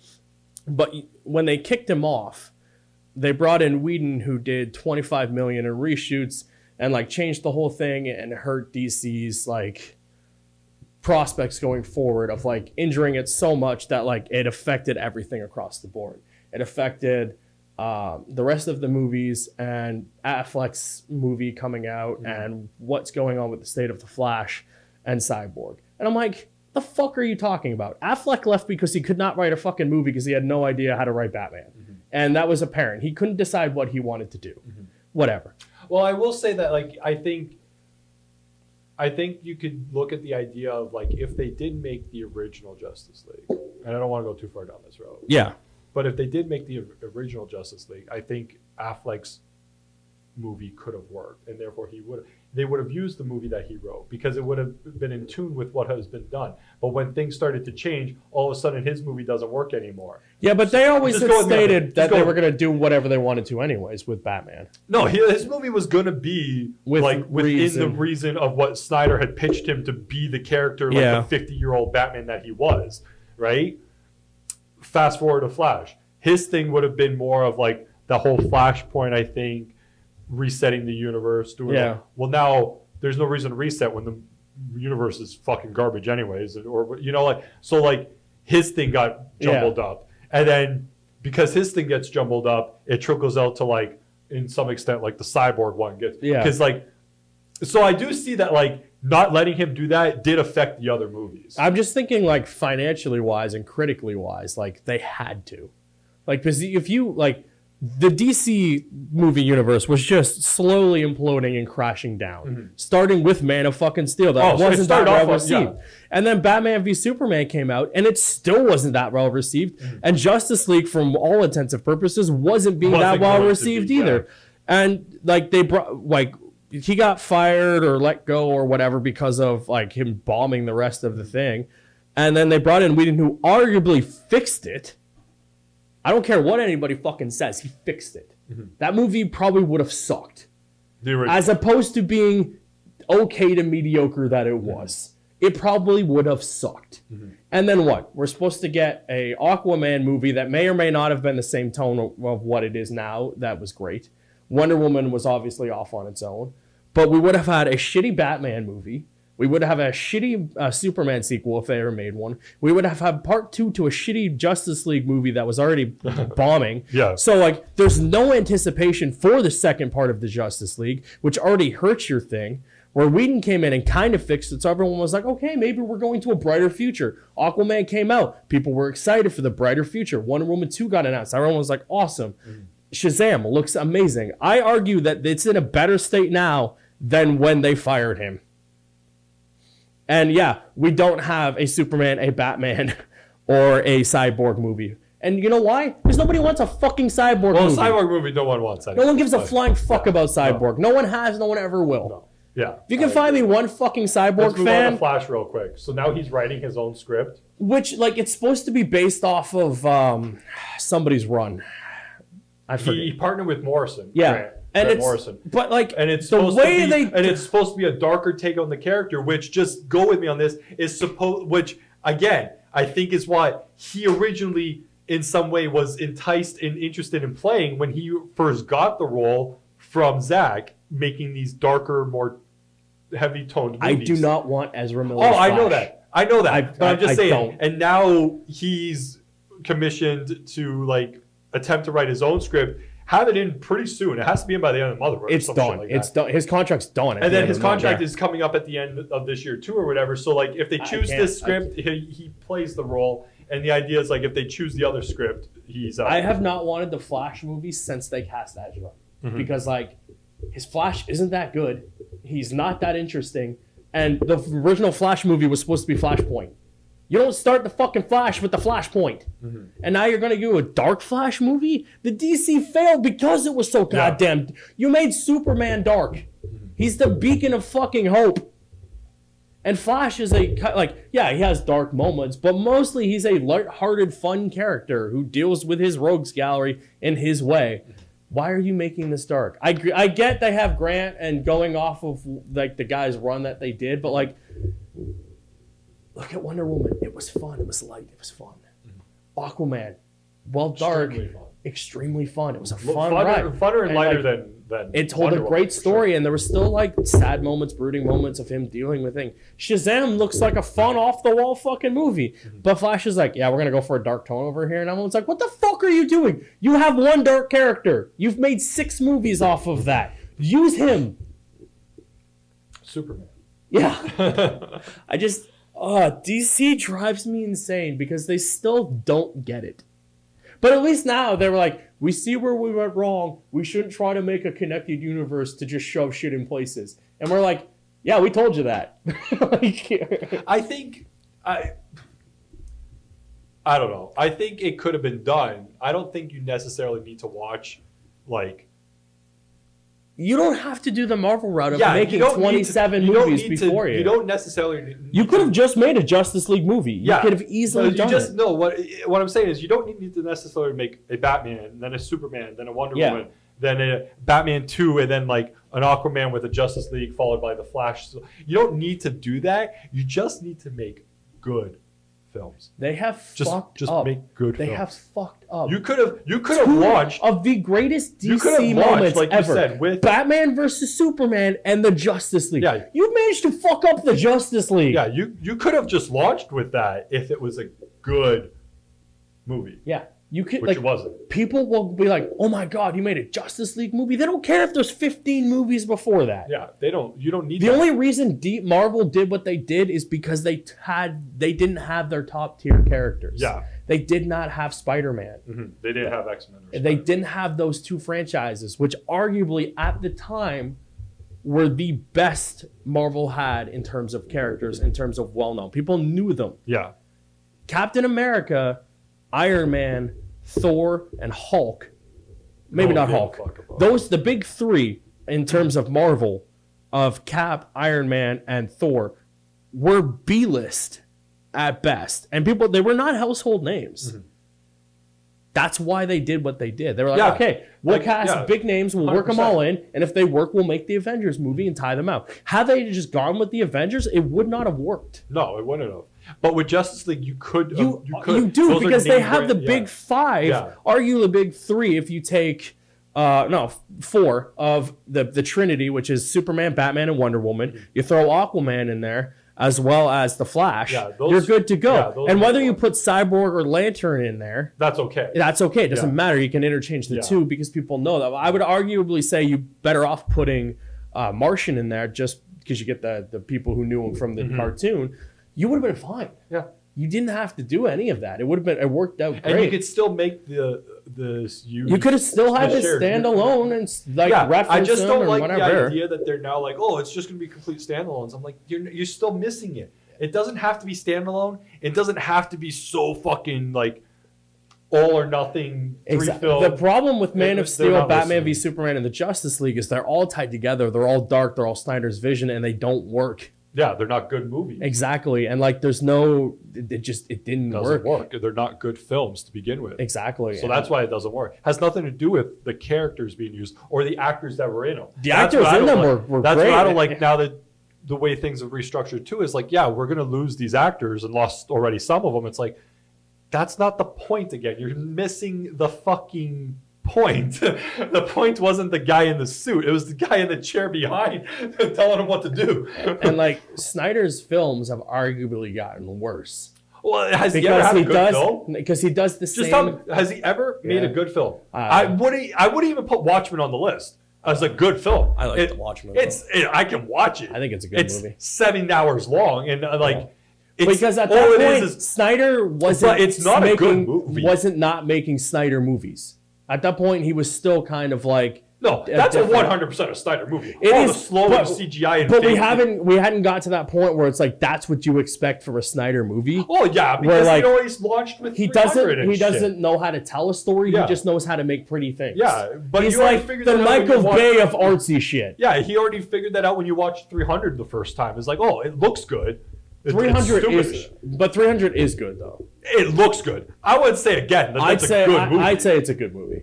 But when they kicked him off, they brought in Whedon, who did $25 million in reshoots and like changed the whole thing and hurt DC's like prospects going forward of like injuring it so much that like it affected everything across the board. It affected the rest of the movies and Affleck's movie coming out and what's going on with the state of the Flash and Cyborg. And I'm like, the fuck are you talking about? Affleck left because he could not write a fucking movie because he had no idea how to write Batman. Mm-hmm. And that was apparent. He couldn't decide what he wanted to do. Mm-hmm. Whatever. Well, I will say that like I think you could look at the idea of like if they did make the original Justice League, and I don't want to go too far down this road. Yeah. But if they did make the original Justice League, I think Affleck's movie could have worked, and therefore they would have used the movie that he wrote because it would have been in tune with what has been done. But when things started to change, all of a sudden his movie doesn't work anymore. Yeah, but they always stated that they were going to do whatever they wanted to anyways with Batman. No, his movie was going to be within the reason of what Snyder had pitched him to be the character, like the 50-year-old Batman that he was, right? Fast forward to Flash. His thing would have been more of like the whole Flashpoint, I think, resetting the universe. Well, now there's no reason to reset when the universe is fucking garbage anyways. Or, you know, like, so like his thing got jumbled up. And then because his thing gets jumbled up, it trickles out to like, in some extent, like the Cyborg one gets. Yeah. Because like, so I do see that like, not letting him do that did affect the other movies. I'm just thinking like financially wise and critically wise, like they had to. Like, because if you, like, the DC movie universe was just slowly imploding and crashing down, starting with Man of fucking Steel. That wasn't that well received. And then Batman v Superman came out, and it still wasn't that well received. And Justice League, from all intents and purposes, wasn't that well received either. And, like, they brought, like, he got fired or let go or whatever because of, like, him bombing the rest of the thing. And then they brought in Whedon, who arguably fixed it. I don't care what anybody fucking says. He fixed it. That movie probably would have sucked. As opposed to being okay to mediocre that it was. It probably would have sucked. And then what? We're supposed to get a Aquaman movie that may or may not have been the same tone of what it is now. That was great. Wonder Woman was obviously off on its own. But we would have had a shitty Batman movie. We would have a shitty Superman sequel if they ever made one. We would have had part 2 to a shitty Justice League movie that was already bombing. So, like, there's no anticipation for the second part of the Justice League, which already hurts your thing, where Whedon came in and kind of fixed it, so everyone was like, okay, maybe we're going to a brighter future. Aquaman came out. People were excited for the brighter future. Wonder Woman 2 got announced. Everyone was like, awesome. Shazam looks amazing. I argue that it's in a better state now than when they fired him. And yeah, we don't have a Superman, a Batman, or a Cyborg movie. And you know why? Because nobody wants a fucking Cyborg movie. Well, a Cyborg movie, no one wants. No one gives a flying fuck about Cyborg. No one has, no one ever will. No. Yeah. If you can find me one fucking Cyborg Let's move fan. On to Flash real quick. So now he's writing his own script. Which, like, it's supposed to be based off of somebody's run. He partnered with Morrison. Yeah. And Grant Morrison. But like, and it's the supposed way to be, they and it's supposed to be a darker take on the character, which, just go with me on this, is supposed, which again I think is what he originally in some way was enticed and interested in playing when he first got the role from Zach, making these darker, more heavy toned movies. I do not want Ezra Miller. Oh, I know that. But I'm just saying. Don't. And now he's commissioned to like attempt to write his own script. Have it in pretty soon. It has to be in by the end of the month. It's done. Like it's done. His contract's done. And then his contract is coming up at the end of this year too, or whatever. So like, if they choose this script, he plays the role. And the idea is like, if they choose the other script, he's out. I have not wanted the Flash movie since they cast Ezra, because like his Flash isn't that good. He's not that interesting. And the original Flash movie was supposed to be Flashpoint. You don't start the fucking Flash with the Flashpoint. And now you're going to do a dark Flash movie? The DC failed because it was so goddamn... You made Superman dark. He's the beacon of fucking hope. And Flash is he has dark moments, but mostly he's a lighthearted, fun character who deals with his rogues gallery in his way. Why are you making this dark? I get they have Grant and going off of like the guy's run that they did, but like... Look at Wonder Woman. It was fun. It was light. It was fun. Aquaman, dark, extremely fun. It was a fun ride. Funner and lighter than it told Wonder a great Woman, story, sure. And there were still like sad moments, brooding moments of him dealing with things. Shazam looks like a fun, off the wall fucking movie, but Flash is like, yeah, we're gonna go for a dark tone over here, and everyone's like, what the fuck are you doing? You have one dark character. You've made 6 movies off of that. Use him. Superman. Yeah. DC drives me insane because they still don't get it. But at least now they were like, we see where we went wrong. We shouldn't try to make a connected universe to just shove shit in places. And we're like, yeah, we told you that. I don't know. I think it could have been done. I don't think you necessarily need to watch like... You don't have to do the Marvel route of making 27 movies before you. You don't necessarily... You could have just made a Justice League movie. You could have easily done it. No, what I'm saying is you don't need to necessarily make a Batman, then a Superman, then a Wonder Woman, then a Batman 2, and then like an Aquaman with a Justice League followed by the Flash. So you don't need to do that. You just need to make good films. They have fucked up. Make good films. They have fucked up. You could have launched of the greatest DC moments like ever. You said, with Batman versus Superman and the Justice League. Yeah. You managed to fuck up the Justice League. Yeah, you could have just launched with that if it was a good movie. Yeah. You could, which it wasn't. People will be like, "Oh my God, you made a Justice League movie." They don't care if there's 15 movies before that. Yeah, they don't. You don't need. The only reason Marvel did what they did is because they didn't have their top tier characters. Yeah, they did not have Spider-Man. Mm-hmm. They didn't have X-Men. They didn't have those 2 franchises, which arguably at the time were the best Marvel had in terms of characters, in terms of well-known. People knew them. Yeah, Captain America, Iron Man, Thor, and Hulk. Maybe not Hulk. Those, the big 3 in terms of Marvel, of Cap, Iron Man, and Thor, were B-list at best. And they were not household names. Mm-hmm. That's why they did what they did. They were like, okay, we'll cast big names, we'll 100%. Work them all in, and if they work, we'll make the Avengers movie and tie them out. Had they just gone with the Avengers, it would not have worked. No, it wouldn't have. But with Justice League, you could. You do, because they have the big 5, arguably the big 3 if you take, 4 of the Trinity, which is Superman, Batman, and Wonder Woman. Mm-hmm. You throw Aquaman in there, as well as the Flash, you're good to go. And whether you put Cyborg or Lantern in there, that's okay. That's okay. It doesn't matter. You can interchange the 2 because people know that. I would arguably say you better off putting Martian in there just because you get the people who knew him from the cartoon. You would have been fine. Yeah. You didn't have to do any of that. It worked out great. And you could still make the you could have still had it standalone and reference. I just don't like whatever. the idea that they're now like, oh, it's just going to be complete standalones. I'm like, you're still missing it. It doesn't have to be standalone. It doesn't have to be so fucking like all or nothing. The problem with Man of Steel, Batman v Superman, and the Justice League is they're all tied together. They're all dark. They're all Snyder's vision, and they don't work Yeah, they're not good movies. Exactly. And like there's no it didn't work. They're not good films to begin with. Exactly. So that's why it doesn't work. It has nothing to do with the characters being used or the actors that were in them. The actors in them were That's great. what I don't like now that the way things have restructured too is like, yeah, we're going to lose these actors and lost already some of them. It's like, that's not the point again. You're missing the fucking point. The point wasn't the guy in the suit. It was the guy in the chair behind telling him what to do. And like Snyder's films have arguably gotten worse. Well, has he ever had a good film? Because he does the same. Tell me, has he ever made a good film? I wouldn't even put Watchmen on the list as a good film. I like the Watchmen. I can watch it. I think it's a good movie. It's 7 hours long, and because at that point, Snyder wasn't not making Snyder movies. At that point, he was still kind of like that's a 100% a Snyder movie. It is slow and CGI, and but we hadn't got to that point where it's like that's what you expect from a Snyder movie. Well, yeah, because he always launched with he doesn't know how to tell a story. Yeah. He just knows how to make pretty things. Yeah, but he's like the Michael Bay of artsy shit. Yeah, he already figured that out when you watched 300 the first time. It's like, oh, it looks good. 300 is good though. It looks good. I would say again that it's a good movie. I'd say it's a good movie.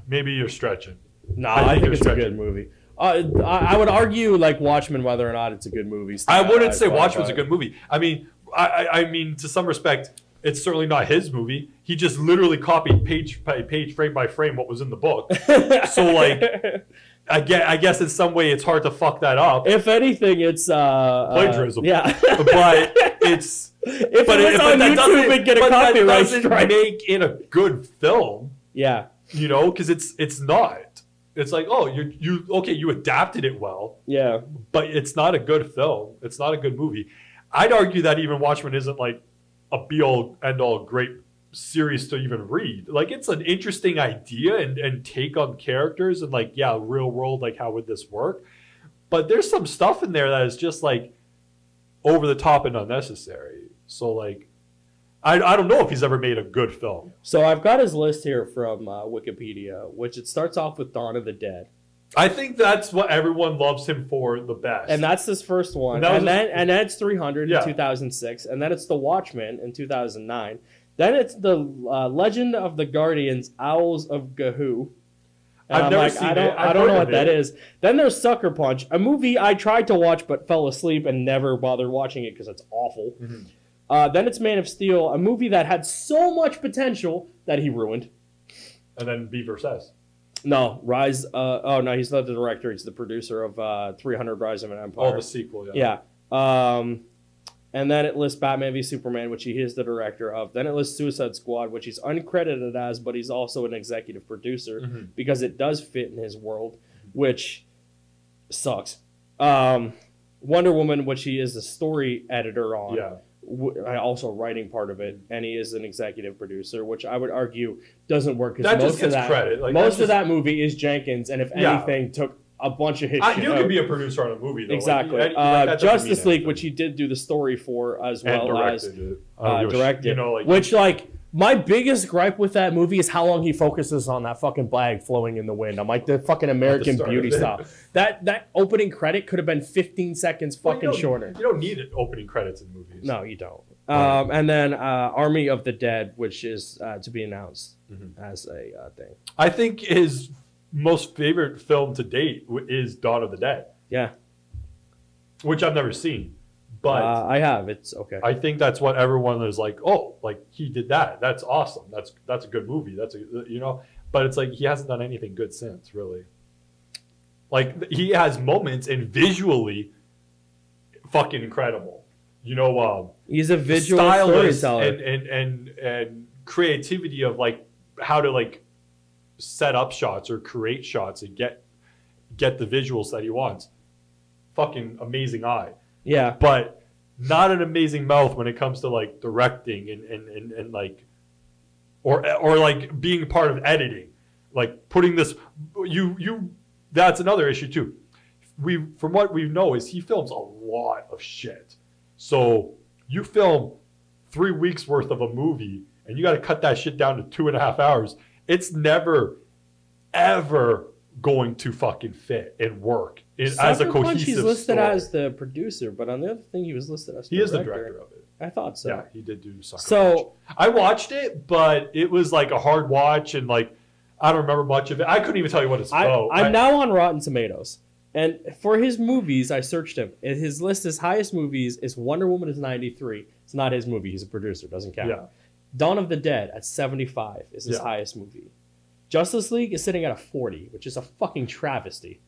Maybe you're stretching. No, I think it's a good movie. I would argue like Watchmen whether or not it's a good movie. I wouldn't say Watchmen's a good movie. I mean, I mean to some respect, it's certainly not his movie. He just literally copied page by page, frame by frame what was in the book. So like. I guess in some way it's hard to fuck that up. If anything, it's plagiarism. Yeah, but it's if it was on YouTube, it'd get a copyright strike. Make it a good film. Yeah, you know, because it's not. It's like, oh, you adapted it well. Yeah, but it's not a good film. It's not a good movie. I'd argue that even Watchmen isn't like a be all end all great series to even read. Like it's an interesting idea and take on characters and like, yeah, real world, like how would this work? But there's some stuff in there that is just like over the top and unnecessary. So like I don't know if he's ever made a good film. So I've got his list here from Wikipedia, which it starts off with Dawn of the Dead. I think that's what everyone loves him for the best. And that's his first one. And then it's 300 in 2006, and then it's The Watchmen in 2009. Then it's the Legend of the Guardians, Owls of Gahoo. I've never seen it. I don't know what that is. Then there's Sucker Punch, a movie I tried to watch but fell asleep and never bothered watching it because it's awful. Mm-hmm. Then it's Man of Steel, a movie that had so much potential that he ruined. And then Beaver Says. No, Rise. Oh, no, he's not the director. He's the producer of 300 Rise of an Empire. Oh, the sequel, yeah. Yeah. And then it lists Batman v Superman, which he is the director of. Then it lists Suicide Squad, which he's uncredited as, but he's also an executive producer because it does fit in his world, which sucks. Wonder Woman, which he is the story editor on. Yeah. Also writing part of it, and he is an executive producer, which I would argue doesn't work because most of that movie is Jenkins, and if anything, took a bunch of his shit. You could be a producer on a movie, though. Exactly. Justice League, which he did do the story for, as well as directed. Which, like, my biggest gripe with that movie is how long he focuses on that fucking flag flowing in the wind. I'm like, the fucking American Beauty style. That opening credit could have been 15 seconds shorter. You don't need opening credits in movies. No, you don't. And then Army of the Dead, which is to be announced as a thing. I think his most favorite film to date is Dawn of the Dead. Yeah. Which I've never seen. But I have. It's okay. I think that's what everyone is like, oh, like he did that. That's awesome. That's a good movie. But it's like he hasn't done anything good since, really. Like he has moments and visually fucking incredible. He's a visual storyteller and creativity of like how to like set up shots or create shots and get the visuals that he wants. Fucking amazing eye. Yeah. But not an amazing mouth when it comes to like directing and like or like being part of editing. Like putting this that's another issue too. From what we know is he films a lot of shit. So you film 3 weeks worth of a movie and you got to cut that shit down to 2.5 hours. It's never, ever going to fucking fit and work as a cohesive he's listed story. as the producer, but on the other thing, he was listed as he is the director of it. I thought so. Yeah, he did do Sucker Punch. I watched it, but it was like a hard watch, and like I don't remember much of it. I couldn't even tell you what it's about. I'm now on Rotten Tomatoes, and for his movies, I searched him. And his list, his highest movies is Wonder Woman is 93. It's not his movie. He's a producer. Doesn't count. Yeah. Dawn of the Dead at 75 is his highest movie. Justice League is sitting at a 40, which is a fucking travesty.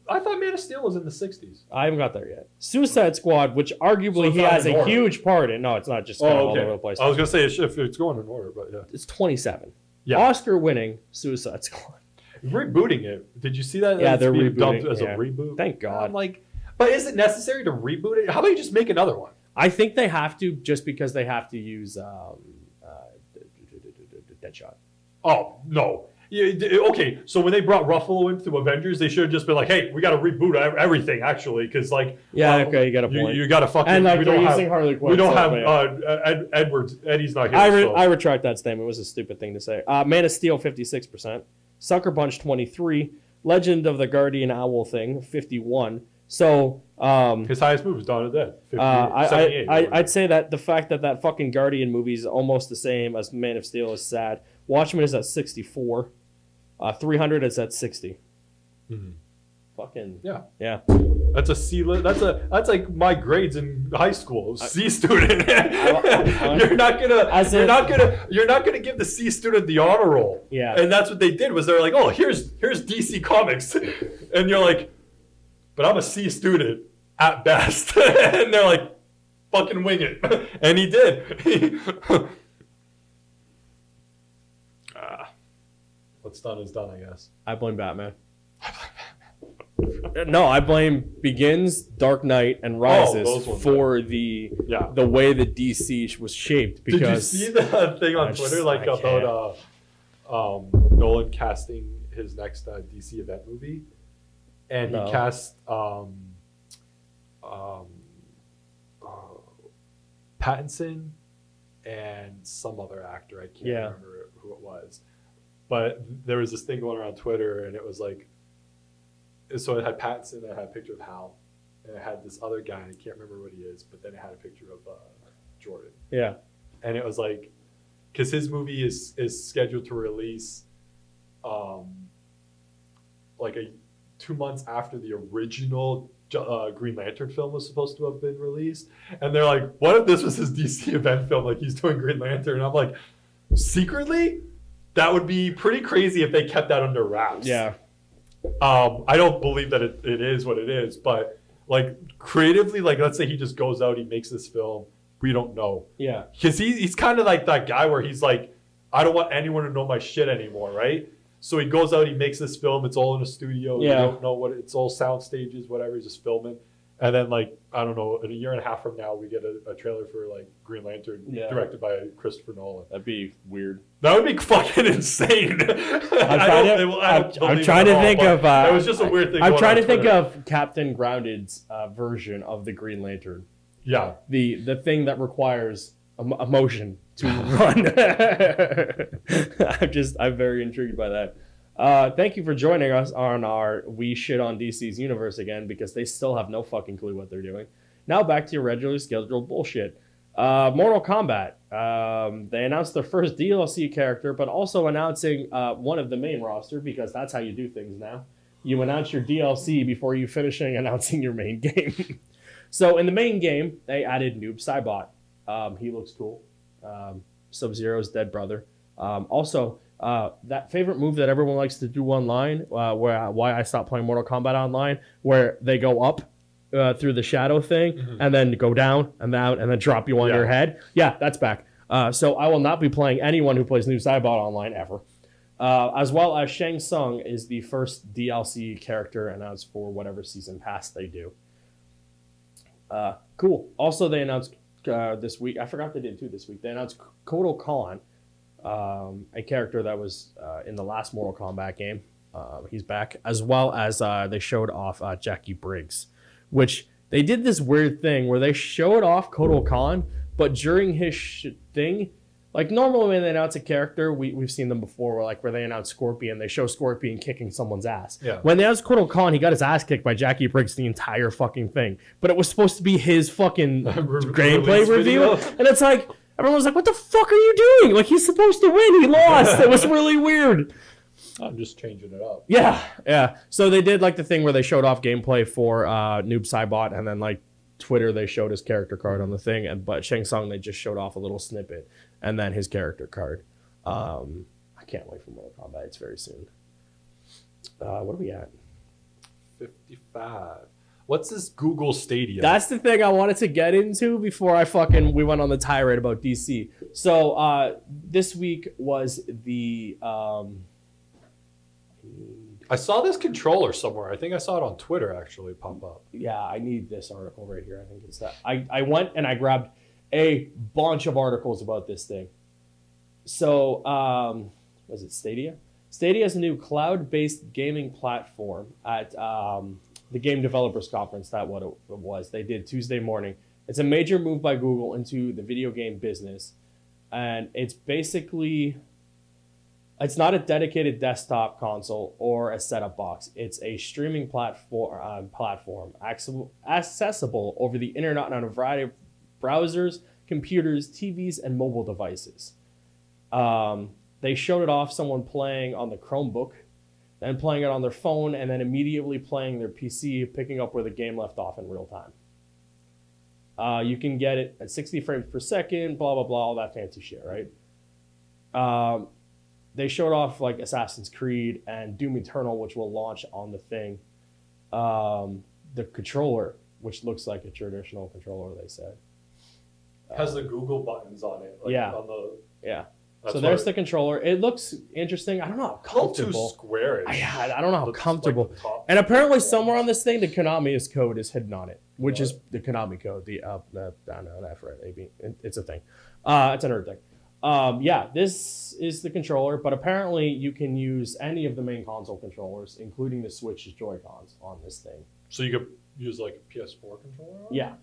I thought Man of Steel was in the 60s. I haven't got there yet. Suicide Squad, which arguably he has a huge part in. No, it's not just all over the place. I was going to say if it's going in order, but yeah. It's 27. Yeah. Oscar-winning Suicide Squad. Rebooting it. Did you see that? Yeah, they're rebooting dumped as a reboot. Thank God. I'm like, but is it necessary to reboot it? How about you just make another one? I think they have to, just because they have to use Deadshot. Oh, no. Okay, so when they brought Ruffalo into Avengers, they should have just been like, "Hey, we got to reboot everything, actually, because like, you got a point. You got to fucking. And like they're using Harley Quinn. We don't have Edwards. Eddie's not here. I retract that statement. It was a stupid thing to say. Man of Steel 56%, Sucker Punch 23, Legend of the Guardian Owl thing 51. So his highest movie is Dawn of the Dead. 50, I'd say that the fact that fucking Guardian movie is almost the same as Man of Steel is sad. Watchmen is at 64. 300 is at 60. Mm-hmm. Fucking yeah. That's a C. That's like my grades in high school. C student. You're not gonna give the C student the honor roll. Yeah. And that's what they did. Was they're like, oh, here's DC Comics, and you're like, but I'm a C student at best, and they're like, fucking wing it, and he did. What's done is done, I guess. I blame Batman. No, I blame Begins, Dark Knight, and Rises for the way that DC was shaped. Because did you see the thing on Twitter about Nolan casting his next DC event movie? And he cast Pattinson and some other actor. I can't remember who it was. But there was this thing going around Twitter, and it was like, so it had Pattinson, and it had a picture of Hal, and it had this other guy, and I can't remember what he is, but then it had a picture of Jordan. Yeah. And it was like, because his movie is scheduled to release like 2 months after the original Green Lantern film was supposed to have been released. And they're like, what if this was his DC event film, like he's doing Green Lantern? And I'm like, secretly? That would be pretty crazy if they kept that under wraps. Yeah. I don't believe that it is what it is, but like creatively, like let's say he just goes out, he makes this film, we don't know. Yeah. Because he's kind of like that guy where he's like, I don't want anyone to know my shit anymore, right? So he goes out, he makes this film, it's all in a studio, you don't know what, it's all sound stages, whatever, he's just filming. And then, like, I don't know, in a year and a half from now, we get a trailer for, like, Green Lantern directed by Christopher Nolan. That'd be weird. That would be fucking insane. I'm trying to think of... it was just a weird thing. I'm trying to think of Captain Grounded's version of the Green Lantern. Yeah. The thing that requires emotion to run. I'm very intrigued by that. Thank you for joining us on our We Shit on DC's universe again, because they still have no fucking clue what they're doing. Now back to your regularly scheduled bullshit. Mortal Kombat. They announced their first DLC character, but also announcing one of the main roster, because that's how you do things now. You announce your DLC before you finishing announcing your main game. So in the main game, they added Noob Saibot. He looks cool. Sub-Zero's dead brother. Also, that favorite move that everyone likes to do online, why I stopped playing Mortal Kombat online, where they go up through the shadow thing, and then go down and then drop you on your head. Yeah, that's back. So I will not be playing anyone who plays Noob Saibot online ever. As well as Shang Tsung is the first DLC character announced for whatever season pass they do. Cool. Also, they announced this week, I forgot they did too this week, they announced Kotal Khan, a character that was in the last Mortal Kombat game. He's back, as well as they showed off Jackie Briggs, which they did this weird thing where they showed off Kotal Khan, but during his thing, like normally when they announce a character, we've seen them before, where they announce Scorpion, they show Scorpion kicking someone's ass. Yeah. When they announced Kotal Khan, he got his ass kicked by Jackie Briggs the entire fucking thing. But it was supposed to be his fucking gameplay review. And it's like, everyone was like, what the fuck are you doing? Like, he's supposed to win. He lost. It was really weird. I'm just changing it up. Yeah. So they did like the thing where they showed off gameplay for Noob Saibot, and then like Twitter, they showed his character card on the thing, but Shang Tsung, they just showed off a little snippet and then his character card. I can't wait for Mortal Kombat. It's very soon. What are we at? 55. What's this Google Stadia? That's the thing I wanted to get into before we went on the tirade about DC. So this week was the I saw this controller somewhere. I think I saw it on Twitter actually pop up. Yeah, I need this article right here. I think it's that. I went and I grabbed a bunch of articles about this thing. So, was it Stadia? Stadia is a new cloud-based gaming platform at the Game Developers Conference. That's what it was. They did Tuesday morning. It's a major move by Google into the video game business. And it's basically... It's not a dedicated desktop console or a setup box. It's a streaming platform accessible over the internet on a variety of browsers, computers, TVs, and mobile devices. They showed it off someone playing on the Chromebook, then playing it on their phone, and then immediately playing their PC, picking up where the game left off in real time. You can get it at 60 frames per second, blah, blah, blah, all that fancy shit, right? They showed off like Assassin's Creed and Doom Eternal, which will launch on the thing. The controller, which looks like a traditional controller, they said. Has the Google buttons on it. Like yeah. On the, yeah. So there's the controller. It looks interesting. I don't know how comfortable. Too squarish. I don't know how comfortable. Like and apparently somewhere on this thing, the Konami's code is hidden on it, which is the Konami code. I don't know, F, right? Maybe. It's a thing. It's a nerd thing. This is the controller, but apparently you can use any of the main console controllers, including the Switch's Joy-Cons on this thing. So you could use like a PS4 controller? Yeah.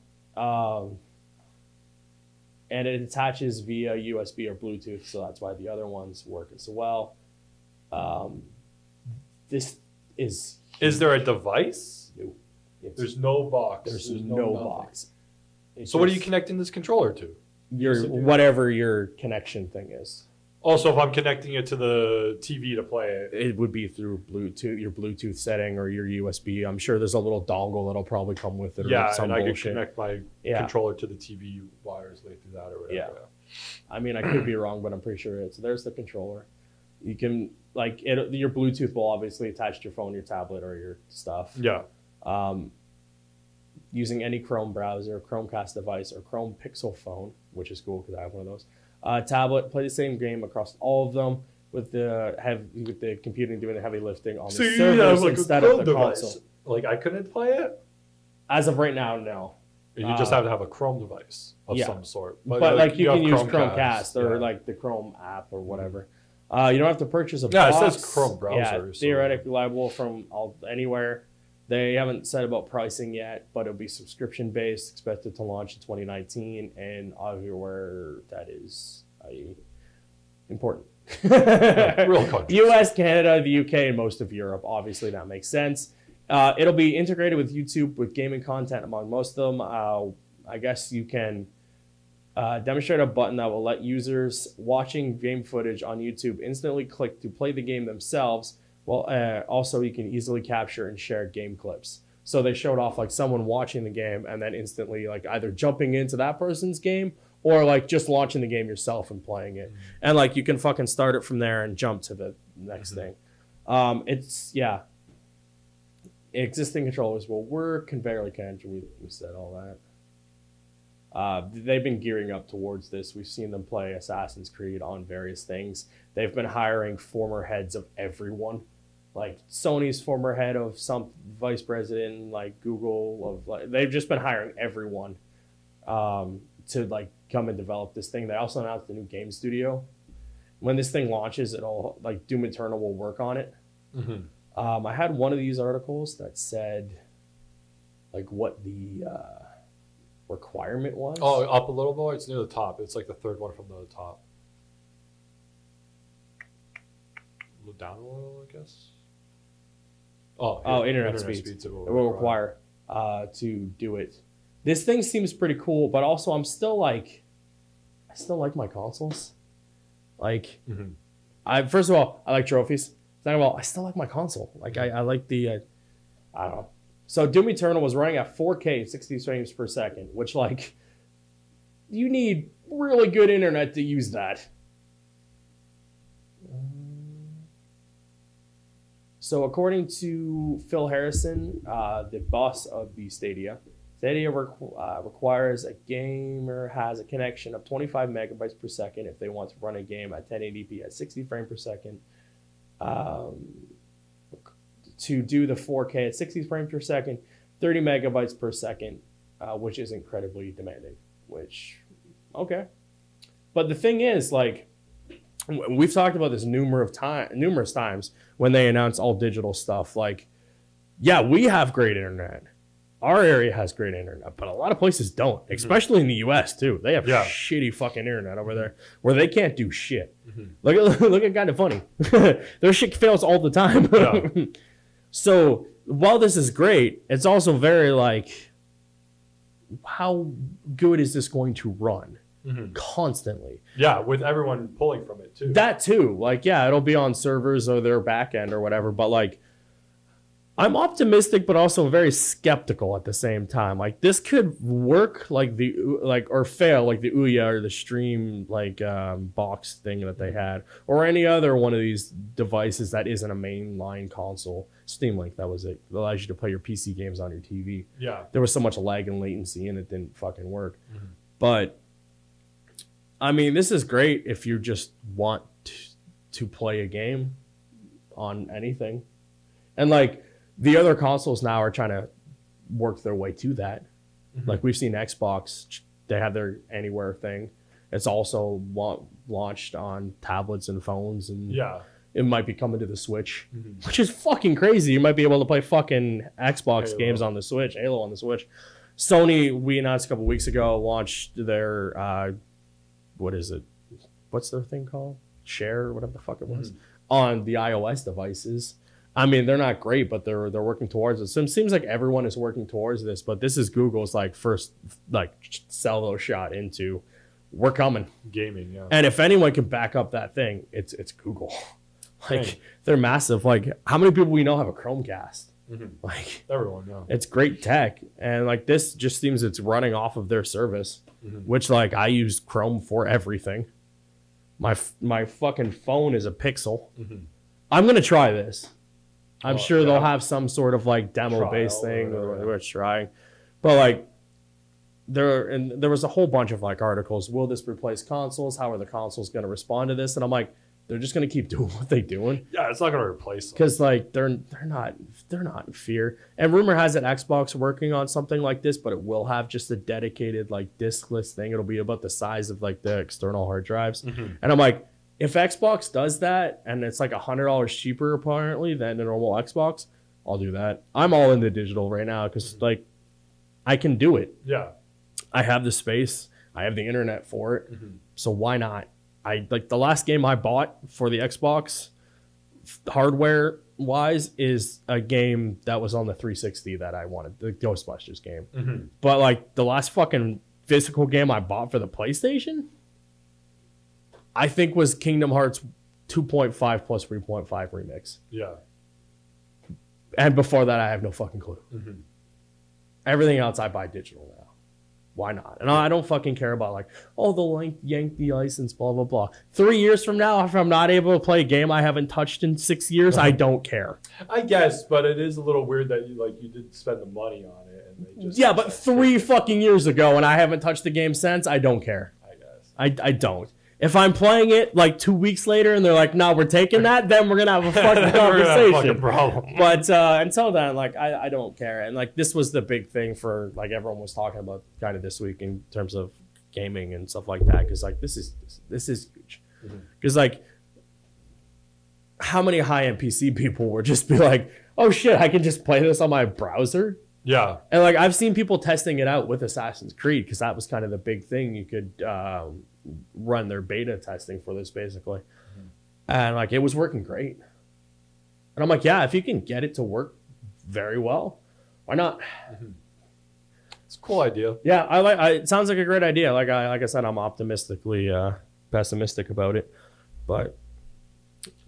And it attaches via USB or Bluetooth, so that's why the other ones work as well. This is... Is there a device? No. There's no box. There's no box. So what are you connecting this controller to? Whatever your connection thing is. Also, if I'm connecting it to the TV to play it, it would be through Bluetooth, your Bluetooth setting or your USB. I'm sure there's a little dongle that'll probably come with it. Yeah, or some and bullshit. I could connect my controller to the TV wires through that or whatever. Yeah. I mean, I could be wrong, but I'm pretty sure it's. There's the controller. You can your Bluetooth will obviously attach to your phone, your tablet, or your stuff. Yeah. Using any Chrome browser, Chromecast device, or Chrome Pixel phone, which is cool because I have one of those. Tablet, play the same game across all of them with the computing doing the heavy lifting on the servers instead of the console. Like I couldn't play it? As of right now, no. You just have to have a Chrome device of some sort. But like you can use Chromecast or like the Chrome app or whatever. You don't have to purchase a box. Yeah, it says Chrome browser. Yeah, theoretically liable from anywhere. They haven't said about pricing yet, but it'll be subscription-based, expected to launch in 2019, and everywhere that is important. Real countries. US, Canada, the UK, and most of Europe. Obviously, that makes sense. It'll be integrated with YouTube with gaming content among most of them. I guess you can demonstrate a button that will let users watching game footage on YouTube instantly click to play the game themselves. Well, also you can easily capture and share game clips. So they showed off like someone watching the game and then instantly like either jumping into that person's game or like just launching the game yourself and playing it. And like you can fucking start it from there and jump to the next thing. Existing controllers will work, conveyor can't. We said all that. They've been gearing up towards this. We've seen them play Assassin's Creed on various things. They've been hiring former heads of everyone. Like Sony's former head of some vice president, like Google, they've just been hiring everyone to like come and develop this thing. They also announced a new game studio. When this thing launches, it'll like Doom Eternal will work on it. Mm-hmm. I had one of these articles that said like what the requirement was. Oh, up a little more. It's near the top. It's like the third one from the top. down a little, I guess. Internet speeds. It will require to do it. This thing seems pretty cool, but also I still like my consoles. Like, first of all, I like trophies. Second of all, I still like my console. Like, I like the, I don't know. So Doom Eternal was running at 4K, 60 frames per second, which, like, you need really good internet to use that. So according to Phil Harrison, the boss of the Stadia requires a gamer has a connection of 25 megabytes per second if they want to run a game at 1080p at 60 frames per second. To do the 4K at 60 frames per second, 30 megabytes per second, which is incredibly demanding. Which, okay. But the thing is, like, we've talked about this numerous times when they announce all digital stuff. Like, yeah, we have great internet. Our area has great internet, but a lot of places don't, especially in the U.S. too. They have shitty fucking internet over there where they can't do shit. Look at Kinda Funny. Their shit fails all the time. Yeah. So while this is great, it's also very like, how good is this going to run? Constantly. Yeah, with everyone pulling from it too. That too. Like, yeah, it'll be on servers or their back end or whatever, but like, I'm optimistic, but also very skeptical at the same time. Like, this could work or fail like the Ouya or the Stream box thing that they had, or any other one of these devices that isn't a mainline console. Steam Link, that was it. It allows you to play your PC games on your TV. Yeah. There was so much lag and latency and it didn't fucking work. But I mean, this is great if you just want to play a game on anything. And like, the other consoles now are trying to work their way to that. Like, we've seen Xbox, they have their Anywhere thing. It's also launched on tablets and phones, and it might be coming to the Switch, which is fucking crazy. You might be able to play fucking Xbox games on the Switch, Halo on the Switch. Sony, we announced a couple weeks ago, launched their, what is it? What's their thing called? Share, whatever the fuck it was, on the iOS devices. I mean, they're not great, but they're working towards it. So it seems like everyone is working towards this, but this is Google's like first salvo shot into we're coming. Gaming, yeah. And if anyone can back up that thing, it's Google. Like, they're massive. Like, how many people we know have a Chromecast? Like, everyone, yeah. It's great tech, and like, this just seems it's running off of their service, which, like, I use Chrome for everything. My fucking phone is a Pixel. I'm gonna try this. I'm sure they'll have some sort of like demo-based thing or it's trying. But like, there was a whole bunch of like articles. Will this replace consoles? How are the consoles going to respond to this? And I'm like, they're just going to keep doing what they're doing. Yeah, it's not going to replace them. Because like, they're not in fear. And rumor has it Xbox working on something like this, but it will have just a dedicated like diskless thing. It'll be about the size of like the external hard drives. And I'm like, if Xbox does that and it's like $100 cheaper apparently than a normal Xbox, I'll do that. I'm all into digital right now because like, I can do it. Yeah. I have the space. I have the internet for it. So why not? The last game I bought for the Xbox hardware wise is a game that was on the 360 that I wanted, the Ghostbusters game. But like, the last fucking physical game I bought for the PlayStation, I think, was Kingdom Hearts 2.5 plus 3.5 remix. Yeah. And before that, I have no fucking clue. Everything else I buy digital now. Why not? And I don't fucking care about like, oh, they'll yank the license, blah, blah, blah. 3 years from now, if I'm not able to play a game I haven't touched in 6 years, I don't care. I guess, but it is a little weird that you did spend the money on it. And they just but 3 fucking years ago, and I haven't touched the game since, I don't care. I guess. I don't. If I'm playing it like 2 weeks later and they're like, no, we're taking that, then we're going to have a fucking conversation. Have a fucking problem. But until then, like, I don't care. And like, this was the big thing for like everyone was talking about kind of this week in terms of gaming and stuff like that. Because like, this is huge. Because like, how many high-end PC people would just be like, oh shit, I can just play this on my browser? Yeah. And like, I've seen people testing it out with Assassin's Creed because that was kind of the big thing. You could run their beta testing for this basically. And like, it was working great. And I'm like, yeah, if you can get it to work very well, why not? Mm-hmm. It's a cool idea. Yeah, it sounds like a great idea. Like I said, I'm optimistically pessimistic about it, but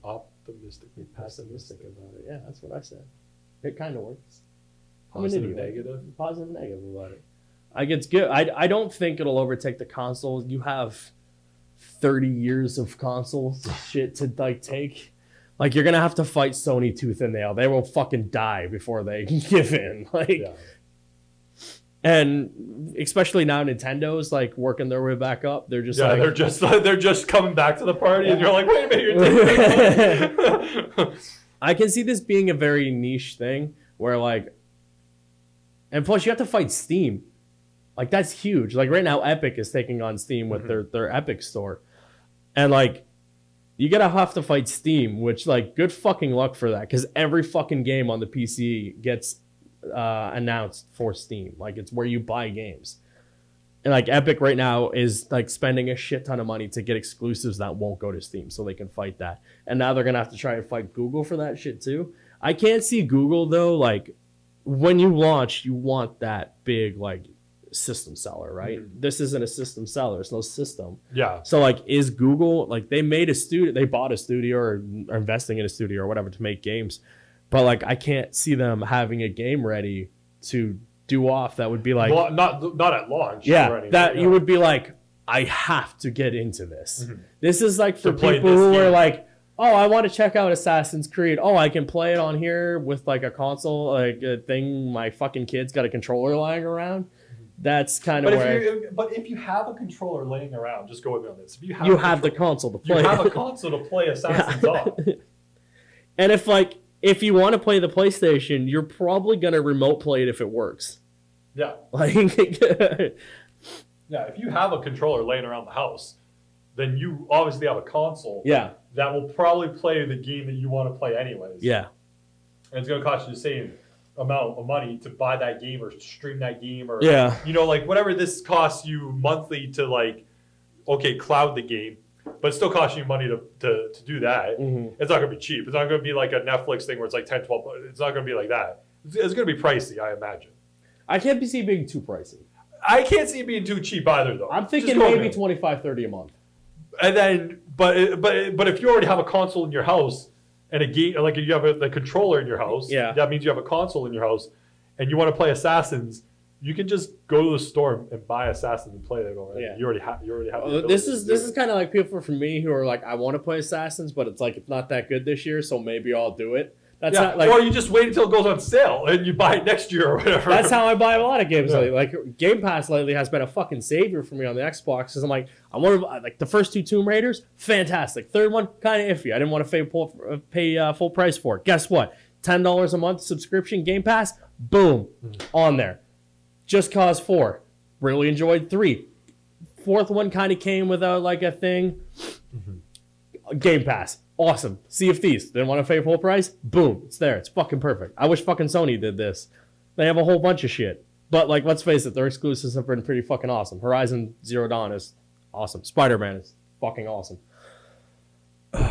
optimistically pessimistic about it. Yeah, that's what I said. It kind of works. Positive, negative. Positive, negative about it. Like it's good. I don't think it'll overtake the consoles. You have 30 years of consoles shit to like take. Like you're gonna have to fight Sony tooth and nail. They will fucking die before they give in. Like. Yeah. And especially now, Nintendo's like working their way back up. They're just they're just coming back to the party, and you're like, wait a minute, you're taking I can see this being a very niche thing where like, and plus you have to fight Steam, like that's huge. Like right now, Epic is taking on Steam with their Epic store, and like you gotta have to fight Steam, which like good fucking luck for that because every fucking game on the PC gets announced for Steam. Like it's where you buy games, and like Epic right now is like spending a shit ton of money to get exclusives that won't go to Steam so they can fight that, and now they're gonna have to try and fight Google for that shit too. I can't see Google though. Like when you launch, you want that big like system seller, right? This isn't a system seller. It's no system. Yeah. So like is Google, like they made a studio, they bought a studio or are investing in a studio or whatever to make games. But like, I can't see them having a game ready to do off. That would be like not at launch. Yeah, or anything, you would be like, I have to get into this. This is like for people who are like, oh, I want to check out Assassin's Creed. Oh, I can play it on here with like a console, like a thing. My fucking kid's got a controller lying around. That's kind of where. But if you have a controller laying around, just go with me on this. If you have the console to play. You have a console to play Assassin's on. And if you want to play the PlayStation, you're probably going to remote play it if it works. Yeah. Like, yeah, if you have a controller laying around the house, then you obviously have a console that will probably play the game that you want to play anyways. Yeah. And it's going to cost you the same amount of money to buy that game or stream that game or, you know, like whatever this costs you monthly to like, okay, cloud the game. But it still costs you money to do that. It's not going to be cheap. It's not going to be like a Netflix thing where it's like 10, 12. It's not going to be like that. It's going to be pricey, I imagine. I can't see it being too pricey. I can't see it being too cheap either, though. I'm thinking maybe $25, $30 a month. And then, but if you already have a console in your house and a game, like you have a controller in your house, that means you have a console in your house, and you want to play Assassins. You can just go to the store and buy Assassin and play it already. Yeah. You already have. This is kind of like people for me who are like, I want to play Assassins, but it's like it's not that good this year, so maybe I'll do it. That's not like, or you just wait until it goes on sale and you buy it next year or whatever. That's how I buy a lot of games lately. Like Game Pass lately has been a fucking savior for me on the Xbox because I'm like, I want to like the first 2 Tomb Raiders, fantastic. Third one, kind of iffy. I didn't want to pay full price for it. Guess what? $10 a month subscription, Game Pass, boom, on there. Just Cause 4, really enjoyed 3. 4th one kind of came without like a thing. Game Pass, awesome. Sea of Thieves, didn't want to pay full price, boom, it's there. It's fucking perfect. I wish fucking Sony did this. They have a whole bunch of shit. But like, let's face it, their exclusives have been pretty fucking awesome. Horizon Zero Dawn is awesome. Spider-Man is fucking awesome. Did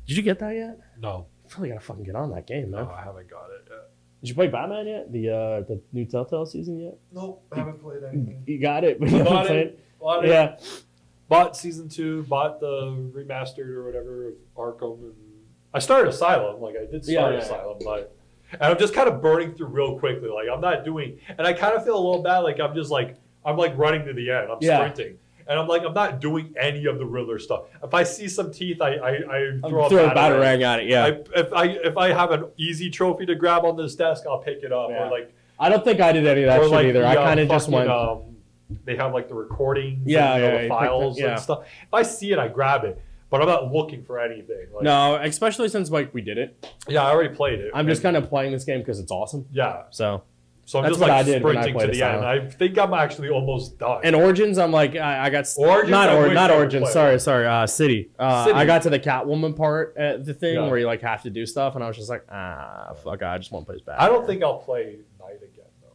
you get that yet? No. You really gotta fucking get on that game, man. No, I haven't got it yet. Did you play Batman yet? The new Telltale season yet? Nope, I haven't played anything. You got it, but you haven't played it? Bought it. Yeah. Bought season 2, bought the remastered or whatever of Arkham. And I started Asylum, like I did start Asylum, but and I'm just kind of burning through real quickly. Like I'm not doing, and I kind of feel a little bad. Like I'm running to the end. I'm sprinting. And I'm like, I'm not doing any of the Riddler stuff. If I see some teeth, I throw a batarang at it. Yeah. If I have an easy trophy to grab on this desk, I'll pick it up. Yeah. Or like, I don't think I did any of that shit either. I kind of just went. They have like the recordings, the files and stuff. If I see it, I grab it. But I'm not looking for anything. Like, no, especially since like we did it. Yeah, I already played it. I'm just kind of playing this game because it's awesome. Yeah. So I'm just like sprinting to the end. I think I'm actually almost done. And Origins, I'm like, I got Origins, not Origins. Sorry, City. City. I got to the Catwoman part at the thing where you like have to do stuff, and I was just like, fuck, I just want to play this Batman. I don't think I'll play Night again though.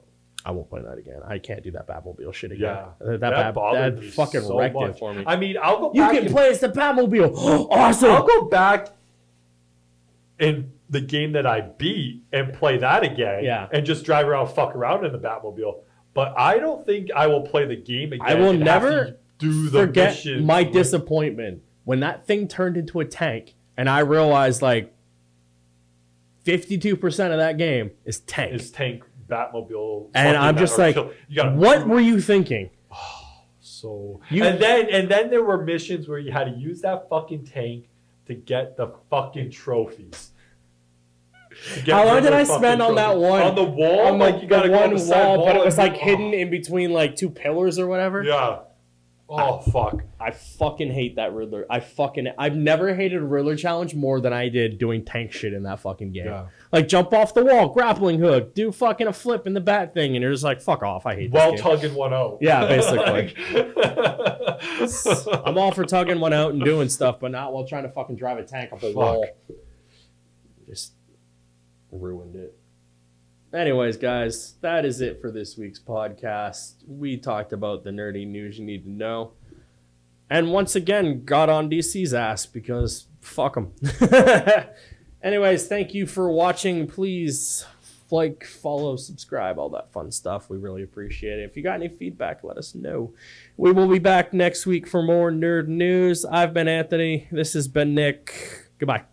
I won't play Night again. I can't do that Batmobile shit again. Yeah, that fucking so wrecked much. it for me. I mean, I'll go back. You can play as the Batmobile. Awesome. I'll go back and the game that I beat and play that again. Yeah. And just drive around, fuck around in the Batmobile. But I don't think I will play the game again. I will never do the forget missions my disappointment when that thing turned into a tank, and I realized like 52% of that game is tank. Is tank Batmobile. And I'm just like, what were you thinking? So and then there were missions where you had to use that fucking tank to get the fucking trophies. How long did I spend on that one? On the wall? On like you gotta go on the wall, but it was like hidden in between like two pillars or whatever. Yeah. Oh, fuck. I fucking hate that Riddler. I've never hated a Riddler challenge more than I did doing tank shit in that fucking game. Yeah. Like jump off the wall, grappling hook, do fucking a flip in the bat thing, and you're just like, fuck off, I hate this game. Tugging one out. Yeah, basically. I'm all for tugging one out and doing stuff, but not while trying to fucking drive a tank up a wall. Just ruined it. Anyways, guys, that is it for this week's podcast. We talked about the nerdy news you need to know. And once again, got on DC's ass because fuck them. Anyways, thank you for watching. Please like, follow, subscribe, all that fun stuff. We really appreciate it. If you got any feedback, let us know. We will be back next week for more nerd news. I've been Anthony. This has been Nick. Goodbye.